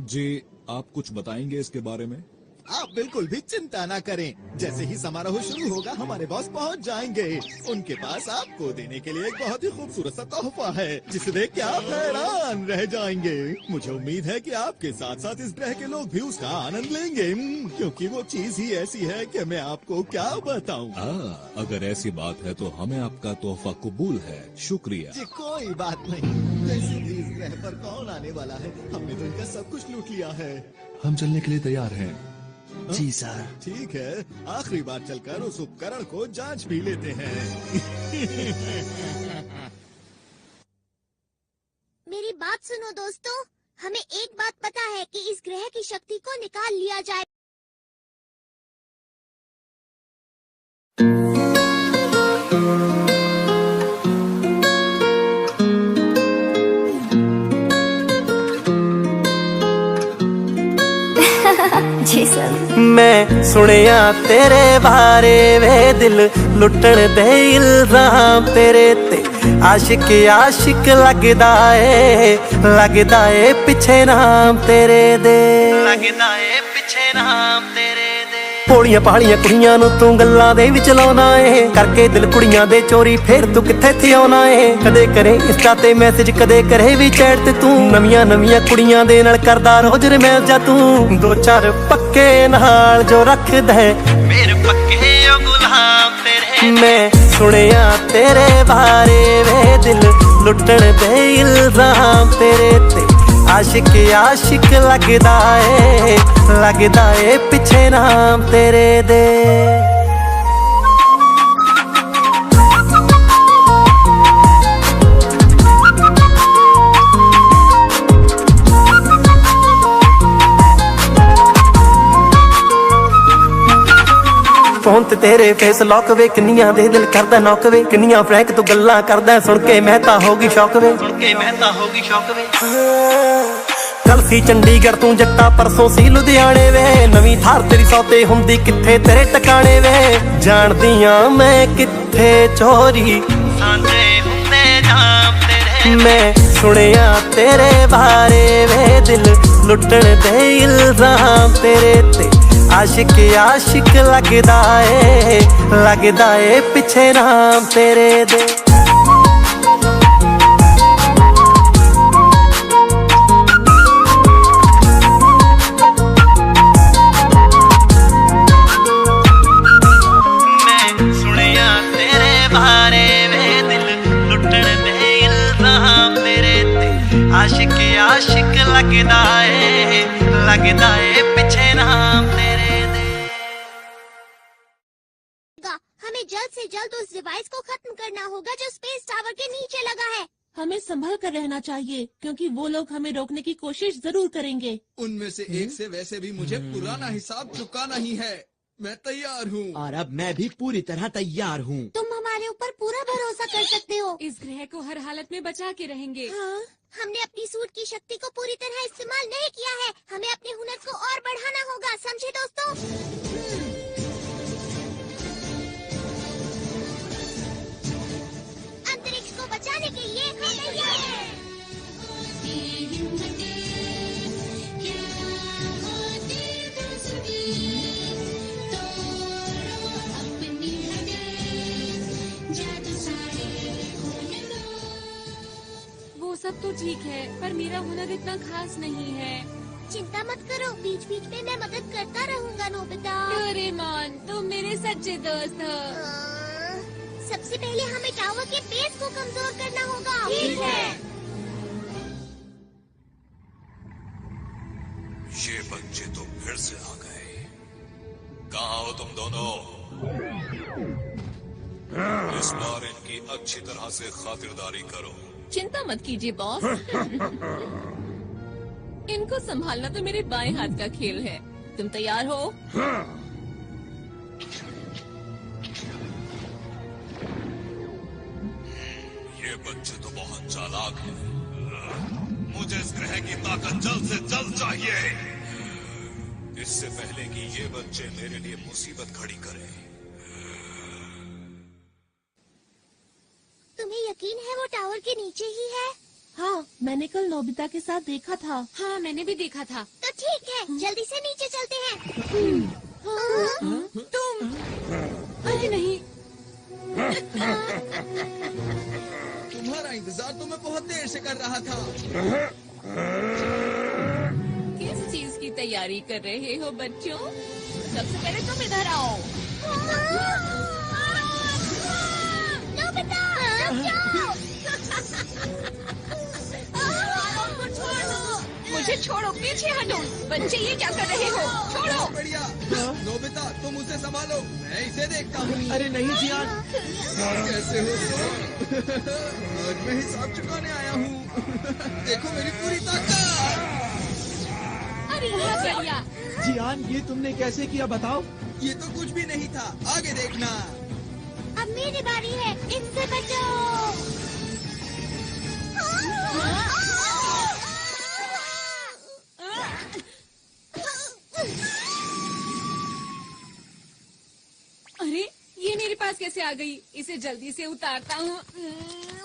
जी, आप कुछ बताएंगे इसके बारे में? आप बिल्कुल भी चिंता ना करें। जैसे ही समारोह शुरू होगा हमारे बॉस पहुंच जाएंगे। उनके पास आपको देने के लिए एक बहुत ही खूबसूरत सा तोहफा है जिसे देख के आप हैरान रह जाएंगे। मुझे उम्मीद है कि आपके साथ साथ इस ग्रह के लोग भी उसका आनंद लेंगे, क्योंकि वो चीज ही ऐसी है कि मैं आपको क्या बताऊं। अगर ऐसी बात है तो हमें आपका तोहफा कबूल है। शुक्रिया जी, कोई बात नहीं। वैसे भी इस ग्रह पर कौन आने वाला है? हमने तो इनका सब कुछ लूट लिया है। हम चलने के लिए तैयार हैं। जी सर। ठीक है, आखिरी बार चलकर उस उपकरण को जांच भी लेते हैं। मेरी बात सुनो दोस्तों, हमें एक बात पता है कि इस ग्रह की शक्ति को निकाल लिया जाए। जी सर। मैं सुनिया तेरे बारे वे दिल लुटन दे इल्जाम तेरे ते आशिक आशिक लगदा ए पिछे नाम तेरे दे, लगदा ए पिछे नाम तेरे दे। भोलियां भालियां कुड़ियां नूं तू गल्लां दे विच लाउणा ए, करके दिल कुड़ियां दे चोरी फिर तू कित्थे थे आउणा ए। कदे करे इंस्टा ते मैसेज, कदे करे भी चैट ते तू नवियां नवियां कुड़ियां दे नाल करदा रोज रमैल जा तू। 2-4 पक्के नाल जो रखदा है मेरे पक्के ओ गुलाम तेरे। मैं सुनिया तेरे बारे वे दिल लुटन दे इल्जाम तेरे ते आशिक आशिक लगदा ए पिछे नाम तेरे दे। फोन ते तेरे फेस लॉक वे, किन्नियां दे दिल करदा नॉक वे, किन्नियां फ्रैंक तू गल्लां करदा सुन के मैं तां होगी शौक वे, कल सी चंडीगढ़ तू जट्टा परसों सी लुधियाने वे। नवीं थार तेरी सौते हुंदी कित्थे तेरे टकाने वे। जानदियां मैं कित्थे चोरी सांझे हुंदे जाम तेरे। मैं सुनिया तेरे बारे वे दिल लुटन दे इल्जाम तेरे ते आशिक आशिक लगदा ए पिछे नाम तेरे दे आशिक आशिक लगदा ए पिछे नाम तेरे दे। हमें जल्द से जल्द उस डिवाइस को खत्म करना होगा जो स्पेस टावर के नीचे लगा है। हमें संभल कर रहना चाहिए क्योंकि वो लोग हमें रोकने की कोशिश जरूर करेंगे। उनमें से एक से वैसे भी मुझे पुराना हिसाब चुकाना ही है। मैं तैयार हूँ। और अब मैं भी पूरी तरह तैयार हूँ। तुम हमारे ऊपर पूरा भरोसा कर सकते हो। इस ग्रह को हर हालत में बचा के रहेंगे। हाँ, हमने अपनी सूट की शक्ति को पूरी तरह इस्तेमाल नहीं किया है। हमें अपने हुनर को और बढ़ाना होगा, समझे दोस्तों? अंतरिक्ष को बचाने के लिए हम तैयार हैं। वो सब तो ठीक है, पर मेरा हुनर इतना खास नहीं है। चिंता मत करो, बीच बीच में मैं मदद करता रहूंगा नोबिता। डोरेमोन, तुम मेरे सच्चे दोस्त हो। सबसे पहले हमें टावर के बेस को कमजोर करना होगा। ठीक है। ये बच्चे तो फिर से आ गए। कहाँ हो तुम दोनों? इस बार इनकी अच्छी तरह से खातिरदारी करो। चिंता मत कीजिए बॉस। इनको संभालना तो मेरे बाएं हाथ का खेल है। तुम तैयार हो? ये बच्चे तो बहुत चालाक हैं। मुझे इस ग्रह की ताकत जल्द से जल्द चाहिए, इससे पहले कि ये बच्चे मेरे लिए मुसीबत खड़ी करें। तुम्हें यकीन है वो टावर के नीचे ही है? हाँ, मैंने कल नोबिता के साथ देखा था। हाँ, मैंने भी देखा था। तो ठीक है, जल्दी से नीचे चलते हैं। तुम? अरे नहीं। तुम्हारा इंतजार तो मैं बहुत देर से कर रहा था। किस चीज की तैयारी कर रहे हो बच्चों? सबसे पहले तुम इधर आओ। नोबिता, रुक जाओ। मुझे छोड़ो, पीछे हटो। बच्चे ये क्या कर रहे हो? छोड़ो। बढ़िया। नोबिता, तुम उसे संभालो, मैं इसे देखता हूँ। अरे नहीं जियान। कैसे हो तुम? आज मैं हिसाब चुकाने आया हूँ। देखो मेरी पूरी ताकत। अरे ये बढ़िया। जियान, ये तुमने कैसे किया बताओ? ये तो कुछ भी नहीं था, आगे देखना। अब मेरी बारी है, इनसे बचो। अरे ये मेरे पास कैसे आ गई? इसे जल्दी से उतारता हूँ।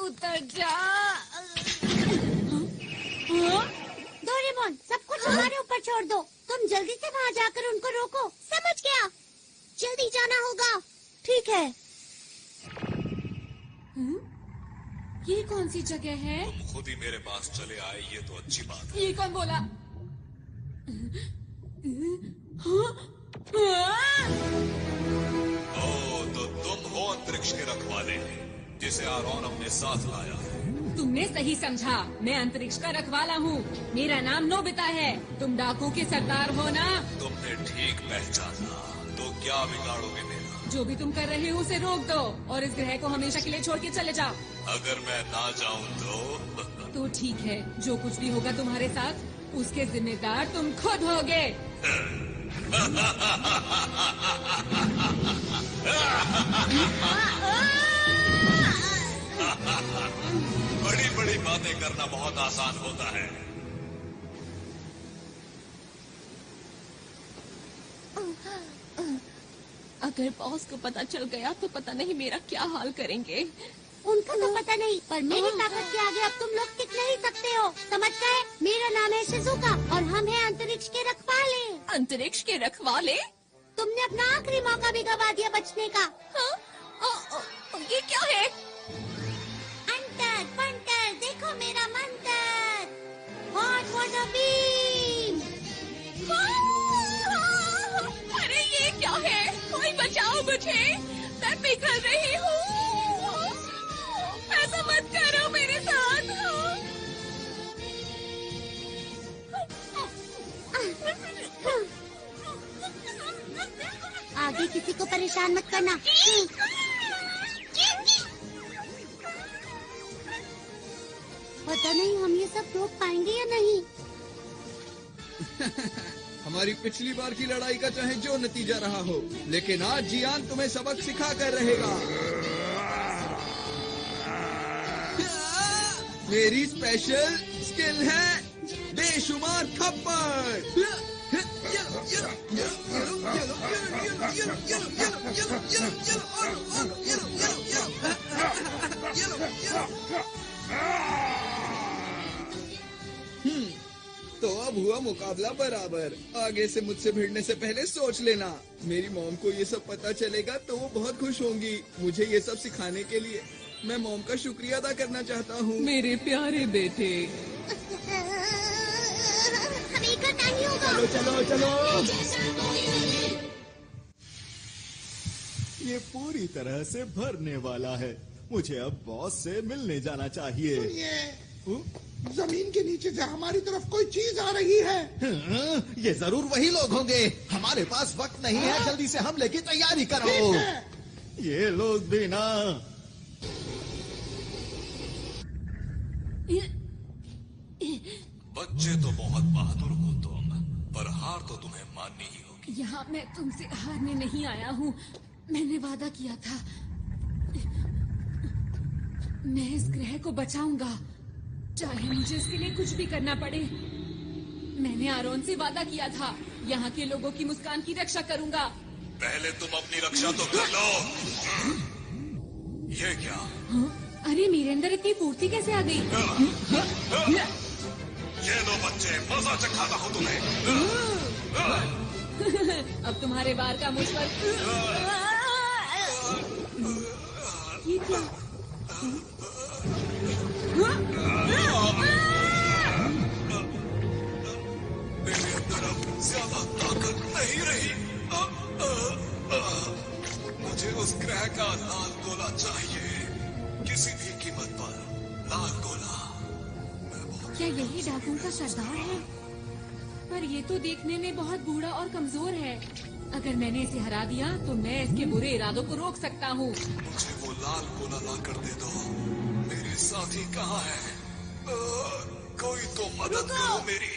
उतर जा। डोरेमोन, सब कुछ हमारे ऊपर छोड़ दो। तुम जल्दी से वहाँ जाकर उनको रोको, समझ गया? जल्दी जाना होगा। ठीक है। ये कौन सी जगह है? तुम खुद ही मेरे पास चले आए, ये तो अच्छी बात है। ये कौन बोला? ओ, तो तुम हो अंतरिक्ष के रखवाले, जिसे आरोन अपने साथ लाया है। तुमने सही समझा, मैं अंतरिक्ष का रखवाला हूँ। मेरा नाम नोबिता है। तुम डाकू के सरदार हो ना? तुमने ठीक पहचाना। तो क्या बिगाड़ोगे मेरा? जो भी तुम कर रहे हो उसे रोक दो और इस ग्रह को हमेशा के लिए छोड़ के चले जाओ। अगर मैं ना जाऊँ तो ठीक है, जो कुछ भी होगा तुम्हारे साथ, उसके जिम्मेदार तुम खुद होगे। बड़ी बड़ी बातें करना बहुत आसान होता है। अगर बॉस को पता चल गया तो पता नहीं मेरा क्या हाल करेंगे। उनको तो पता नहीं, पर मेरी ताकत के आगे अब तुम लोग मेरा नाम है शिजुका और हम हैं अंतरिक्ष के रखवाले। अंतरिक्ष के रखवाले? तुमने अपना आखिरी मौका भी गवा दिया बचने का। हाँ? ये क्या है? अंतर पंटर देखो मेरा मंत्र, हॉट वाटर बीम। अरे ये क्या है? कोई बचाओ मुझे, मैं पिघल रही हूँ। ऐसा मत करो मेरे साथ। आगे किसी को परेशान मत करना। पता नहीं हम ये सब रोक पाएंगे या नहीं। हमारी पिछली बार की लड़ाई का चाहे जो नतीजा रहा हो, लेकिन आज जियान तुम्हें सबक सिखा कर रहेगा। मेरी स्पेशल स्किल है बेशुमार थप्पड़। तो अब हुआ मुकाबला बराबर। आगे से मुझसे भिड़ने से पहले सोच लेना। मेरी मॉम को ये सब पता चलेगा तो वो बहुत खुश होंगी। मुझे ये सब सिखाने के लिए मैं मॉम का शुक्रिया अदा करना चाहता हूँ। मेरे प्यारे बेटे, हमें करना ही होगा। चलो चलो चलो। ये पूरी तरह से भरने वाला है। मुझे अब बॉस से मिलने जाना चाहिए। जमीन के नीचे से हमारी तरफ कोई चीज आ रही है। ये जरूर वही लोग होंगे। हमारे पास वक्त नहीं है, जल्दी से हमले की तैयारी करो। ये लोग भी ना। बच्चे तो बहुत बहादुर हो तुम, पर हार तो तुम्हें माननी ही होगी। यहाँ मैं तुमसे हारने नहीं आया हूँ। मैंने वादा किया था, मैं इस ग्रह को बचाऊंगा, चाहे मुझे इसके लिए कुछ भी करना पड़े। मैंने आरोन से वादा किया था, यहाँ के लोगों की मुस्कान की रक्षा करूंगा। पहले तुम अपनी रक्षा तो कर लो। ये क्या? हाँ? अरे मेरे अंदर इतनी फुर्ती कैसे आ गई? ये लो बच्चे, मजा चखाता हूँ तुम्हें। अब तुम्हारे बार का मुझ पर। ये क्या? मेरे अंदर अब ज्यादा ताकत नहीं रही। मुझे उस ग्रह का लाल गोला चाहिए, किसी भी कीमत पर लाल गोला। क्या यही डाकुओं का सरदार है? पर ये तो देखने में बहुत बूढ़ा और कमजोर है। अगर मैंने इसे हरा दिया तो मैं इसके बुरे इरादों को रोक सकता हूँ। मुझे वो लाल गोला ला कर दे दो। मेरे साथी कहाँ है? कोई तो मदद करो मेरी।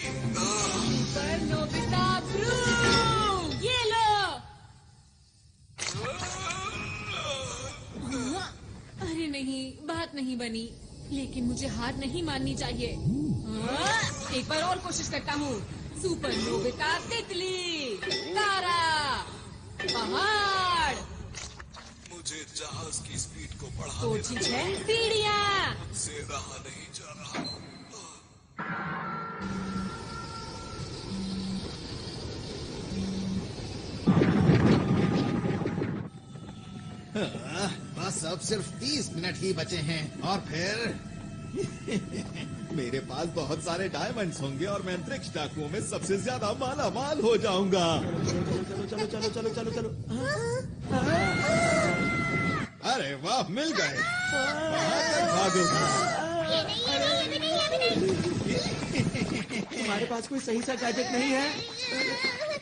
पर नोबिता ब्रू, ये लो। अरे नहीं, बात नहीं बनी, लेकिन मुझे हार नहीं माननी चाहिए। एक बार और कोशिश करता हूँ। सुपर नोबिता तितली, तारा, पहाड़। मुझे जहाज की स्पीड को बढ़ाने कोशिश है सीढ़ियाँ। से रहा नहीं जा रहा। बस अब सिर्फ 30 मिनट ही बचे हैं और फिर मेरे पास बहुत सारे डायमंड्स होंगे और मैं अंतरिक्ष डाकुओं में सबसे ज्यादा माला माल हो जाऊंगा। चलो चलो चलो चलो चलो चलो। अरे वाह, मिल गए। भागोगे। तुम्हारे पास कोई सही सा गैजेट नहीं है?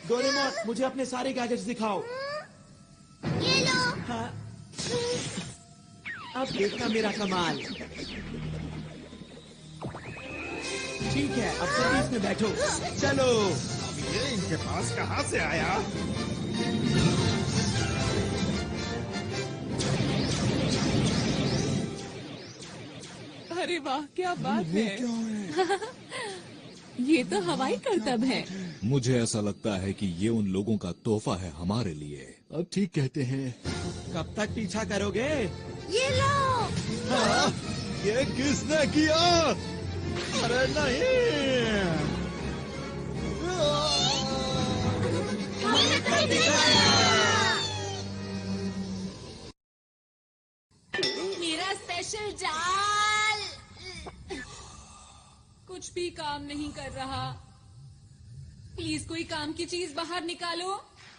डोरेमोन, मुझे अपने सारे गैजेट्स दिखाओ। ये लो। हाँ। अब देखना मेरा कमाल। ठीक है, अब सभी इसमें बैठो। चलो। ये इनके पास कहाँ से आया? अरे वाह, क्या बात है। ये तो हवाई करतब है। मुझे ऐसा लगता है कि ये उन लोगों का तोहफा है हमारे लिए। अब ठीक कहते हैं। कब तक पीछा करोगे? ये लो। हाँ, ये किसने किया? अरे नहीं। मेरा स्पेशल जाल कुछ भी काम नहीं कर रहा। प्लीज कोई काम की चीज बाहर निकालो,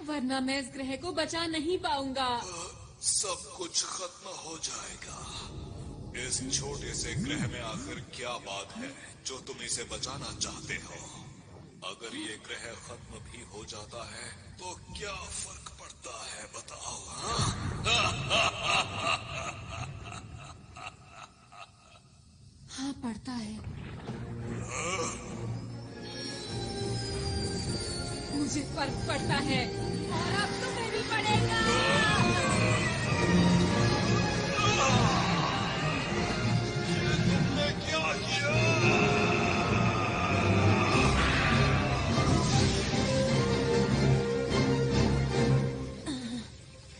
वरना मैं इस ग्रह को बचा नहीं पाऊंगा। सब कुछ खत्म हो जाएगा। इस छोटे से ग्रह में आखिर क्या बात है जो तुम इसे बचाना चाहते हो? अगर ये ग्रह खत्म भी हो जाता है तो क्या फर्क पड़ता है बताओ? हाँ पड़ता है। मुझे फर्क पड़ता है और अब तुम्हें भी पड़ेगा। तुमने क्या किया?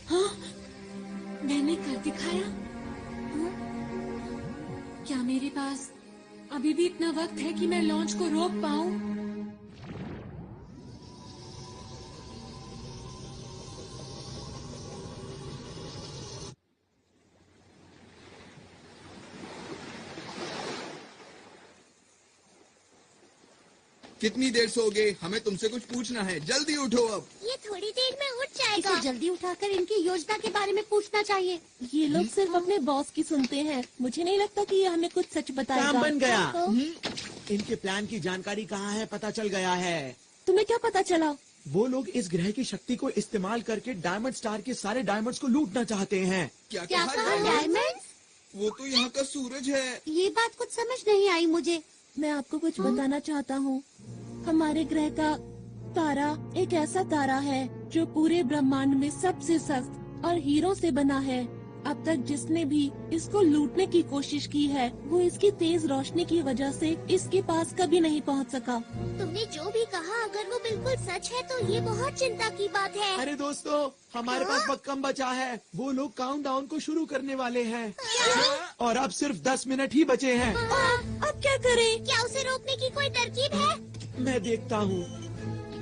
हाँ? मैंने कर दिखाया? हाँ? क्या मेरे पास अभी भी इतना वक्त है कि मैं लॉन्च को रोक पाऊं? कितनी देर सोगे? हमें तुमसे कुछ पूछना है, जल्दी उठो अब। ये थोड़ी देर में उठ जाएगा। इसे जल्दी उठाकर इनकी योजना के बारे में पूछना चाहिए। ये लोग सिर्फ अपने बॉस की सुनते हैं। मुझे नहीं लगता कि ये हमें कुछ सच बताएगा। काम बन गया। तो? इनके प्लान की जानकारी कहाँ है पता चल गया है। तुम्हें क्या पता चला? वो लोग इस ग्रह की शक्ति को इस्तेमाल करके डायमंड स्टार के सारे डायमंड्स को लूटना चाहते हैं। क्या क्या कहा? डायमंड? वो तो यहाँ का सूरज है। ये बात कुछ समझ नहीं आई मुझे। मैं आपको कुछ बताना चाहता हूँ। हमारे ग्रह का तारा एक ऐसा तारा है जो पूरे ब्रह्मांड में सबसे सख्त और हीरों से बना है। अब तक जिसने भी इसको लूटने की कोशिश की है वो इसकी तेज रोशनी की वजह से इसके पास कभी नहीं पहुंच सका। तुमने जो भी कहा अगर वो बिल्कुल सच है तो ये बहुत चिंता की बात है। अरे दोस्तों, हमारे पास वक्त कम बचा है। वो लोग काउंटडाउन को शुरू करने वाले हैं और अब सिर्फ 10 मिनट ही बचे हैं। अब क्या करें? क्या उसे रोकने की कोई तरकीब है? मैं देखता हूँ।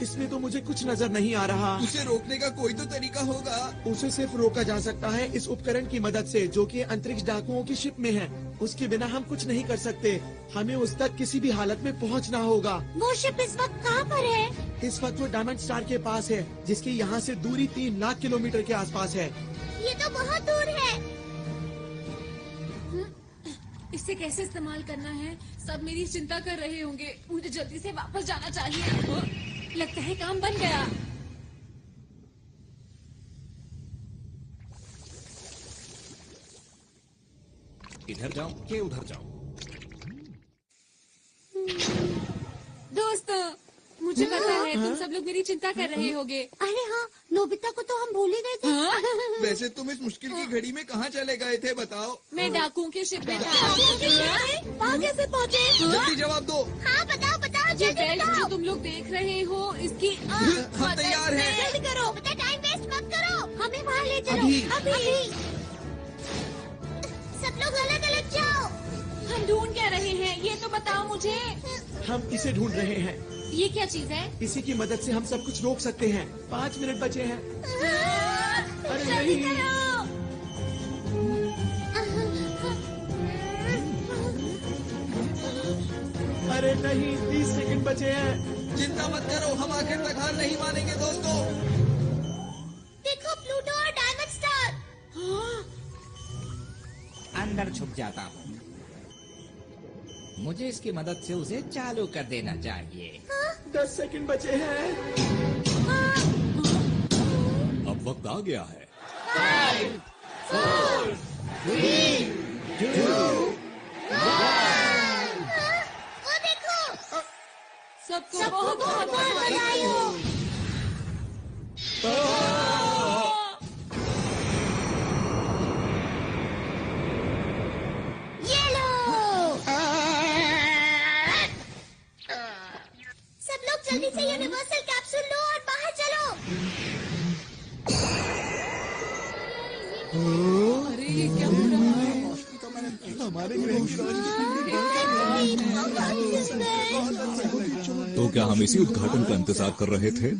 इसमें तो मुझे कुछ नजर नहीं आ रहा। उसे रोकने का कोई तो तरीका होगा। उसे सिर्फ रोका जा सकता है इस उपकरण की मदद से जो कि अंतरिक्ष डाकुओं की शिप में है। उसके बिना हम कुछ नहीं कर सकते। हमें उस तक किसी भी हालत में पहुंचना होगा। वो शिप इस वक्त कहाँ पर है? इस वक्त वो डायमंड स्टार के पास है, जिसकी यहाँ से दूरी 3 लाख किलोमीटर के आसपास है। ये तो बहुत दूर है। इसे कैसे इस्तेमाल करना है? सब मेरी चिंता कर रहे होंगे। मुझे जल्दी से वापस जाना चाहिए। लगता है काम बन गया। इधर जाओ के उधर जाओ। दोस्तों, मुझे पता है तुम सब लोग मेरी चिंता कर रहे होगे। अरे हाँ, नोबिता को तो हम भूल ही गए थे। हाँ? वैसे तुम इस मुश्किल की घड़ी में कहाँ चले गए थे बताओ? मैं डाकुओं के शिप में था। वहाँ कैसे पहुँचे? जल्दी जवाब दो। हाँ बताओ बताओ ये जल्दी बेल्ट बताओ। जो तुम लोग देख रहे हो इसकी हम तैयार हैं। जल्दी करो, बेटा टाइम वेस्ट मत करो। हमें वहाँ ले चलो। अभी। अभी। सब लोग अलग अलग जाओ। हम ढूंढ क्या रहे हैं ये तो बताओ मुझे। हम इसे ढूंढ रहे हैं। ये क्या चीज है? इसी की मदद से हम सब कुछ रोक सकते हैं। 5 मिनट बचे हैं। अरे जल्दी नहीं। करो। अरे नहीं, 30 सेकंड बचे हैं। चिंता मत करो, हम आखिर तक हार नहीं मानेंगे दोस्तों। देखो प्लूटो और डायमंड स्टार। अंदर छुप जाता हूँ। मुझे इसकी मदद से उसे चालू कर देना चाहिए। 10 सेकंड बचे हैं। अब वक्त आ गया है। 5, 4, 3, 2, 1। वो देखो। सबको बहुत बहुत बधाई हो। ये लो। सब लोग जल्दी से यूनिवर्सल कैप्सूल लो और बाहर चलो। अरे ये क्या हो रहा है? हमारे ग्रह की रोशनी तो क्या हम इसी उद्घाटन का इंतजार कर रहे थे?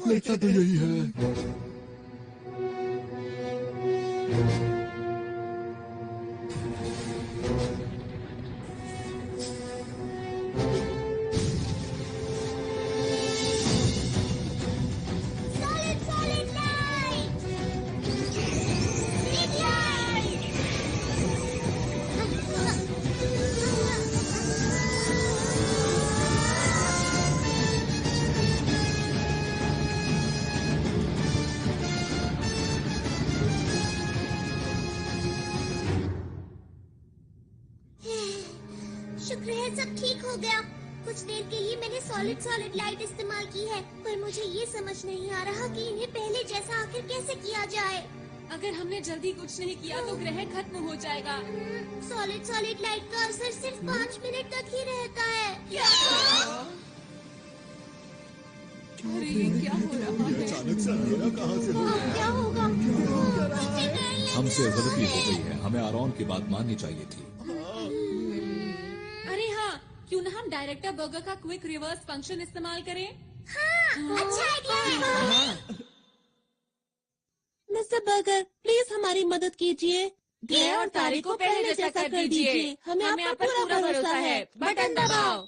लगता तो यही है। शुक्र है सब ठीक हो गया। कुछ देर के लिए मैंने सॉलिड लाइट इस्तेमाल की है, पर मुझे ये समझ नहीं आ रहा कि इन्हें पहले जैसा आखिर कैसे किया जाए। अगर हमने जल्दी कुछ नहीं किया तो ग्रह खत्म हो जाएगा। सॉलिड लाइट का असर सिर्फ 5 मिनट तक ही रहता है। अरे ये क्या हो रहा है? अचानक से अंधेरा कहाँ से हो गया? क्या होगा? हमसे गलती हो गई है, हमें आरॉन की बात माननी चाहिए थी। अरे हाँ, क्यों ना हम डायरेक्टर बर्गर का क्विक रिवर्स फंक्शन इस्तेमाल करें? हाँ, अच्छा आइडिया है। मिस्टर बर्गर, प्लीज हमारी मदद कीजिए। ग्रह और तारे को पहले जैसा कर दीजिए। हमें आप पर पूरा भरोसा है। बटन दबाओ।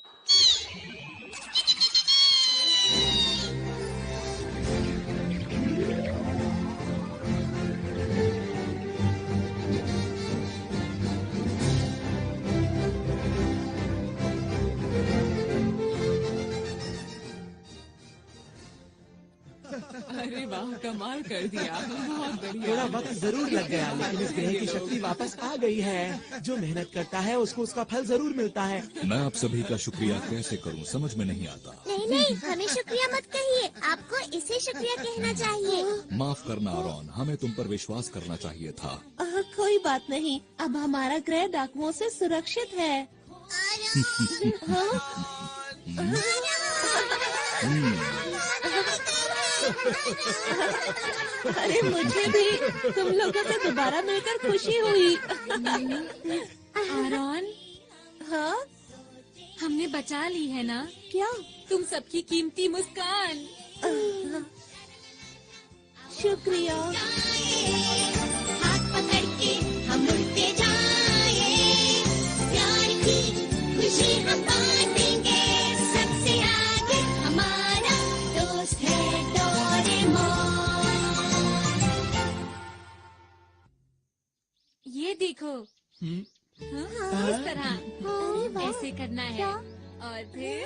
अरे वाह, कमाल कर दिया, बहुत बढ़िया। थोड़ा वक्त जरूर लग गया, लेकिन इस ग्रह की शक्ति वापस आ गई है। जो मेहनत करता है उसको उसका फल जरूर मिलता है। मैं आप सभी का शुक्रिया कैसे करूं, समझ में नहीं आता। नहीं, हमें शुक्रिया मत कहिए, आपको इसे शुक्रिया कहना चाहिए। माफ करना आरॉन, हमें तुम पर विश्वास करना चाहिए था। कोई बात नहीं, अब हमारा ग्रह डाकुओं से सुरक्षित है। अरे मुझे भी तुम लोगों से दोबारा मिलकर खुशी हुई। आरॉन, हाँ, हमने बचा ली है ना? क्या? तुम सबकी कीमती मुस्कान। शुक्रिया। हाथ पकड़ के हम उड़ते जाए, प्यार की खुशी हम बांटेंगे, सबसे आगे हमारा दोस्त है डोरेमोन। ये देखो, हाँ, इस तरह ऐसे करना है और फिर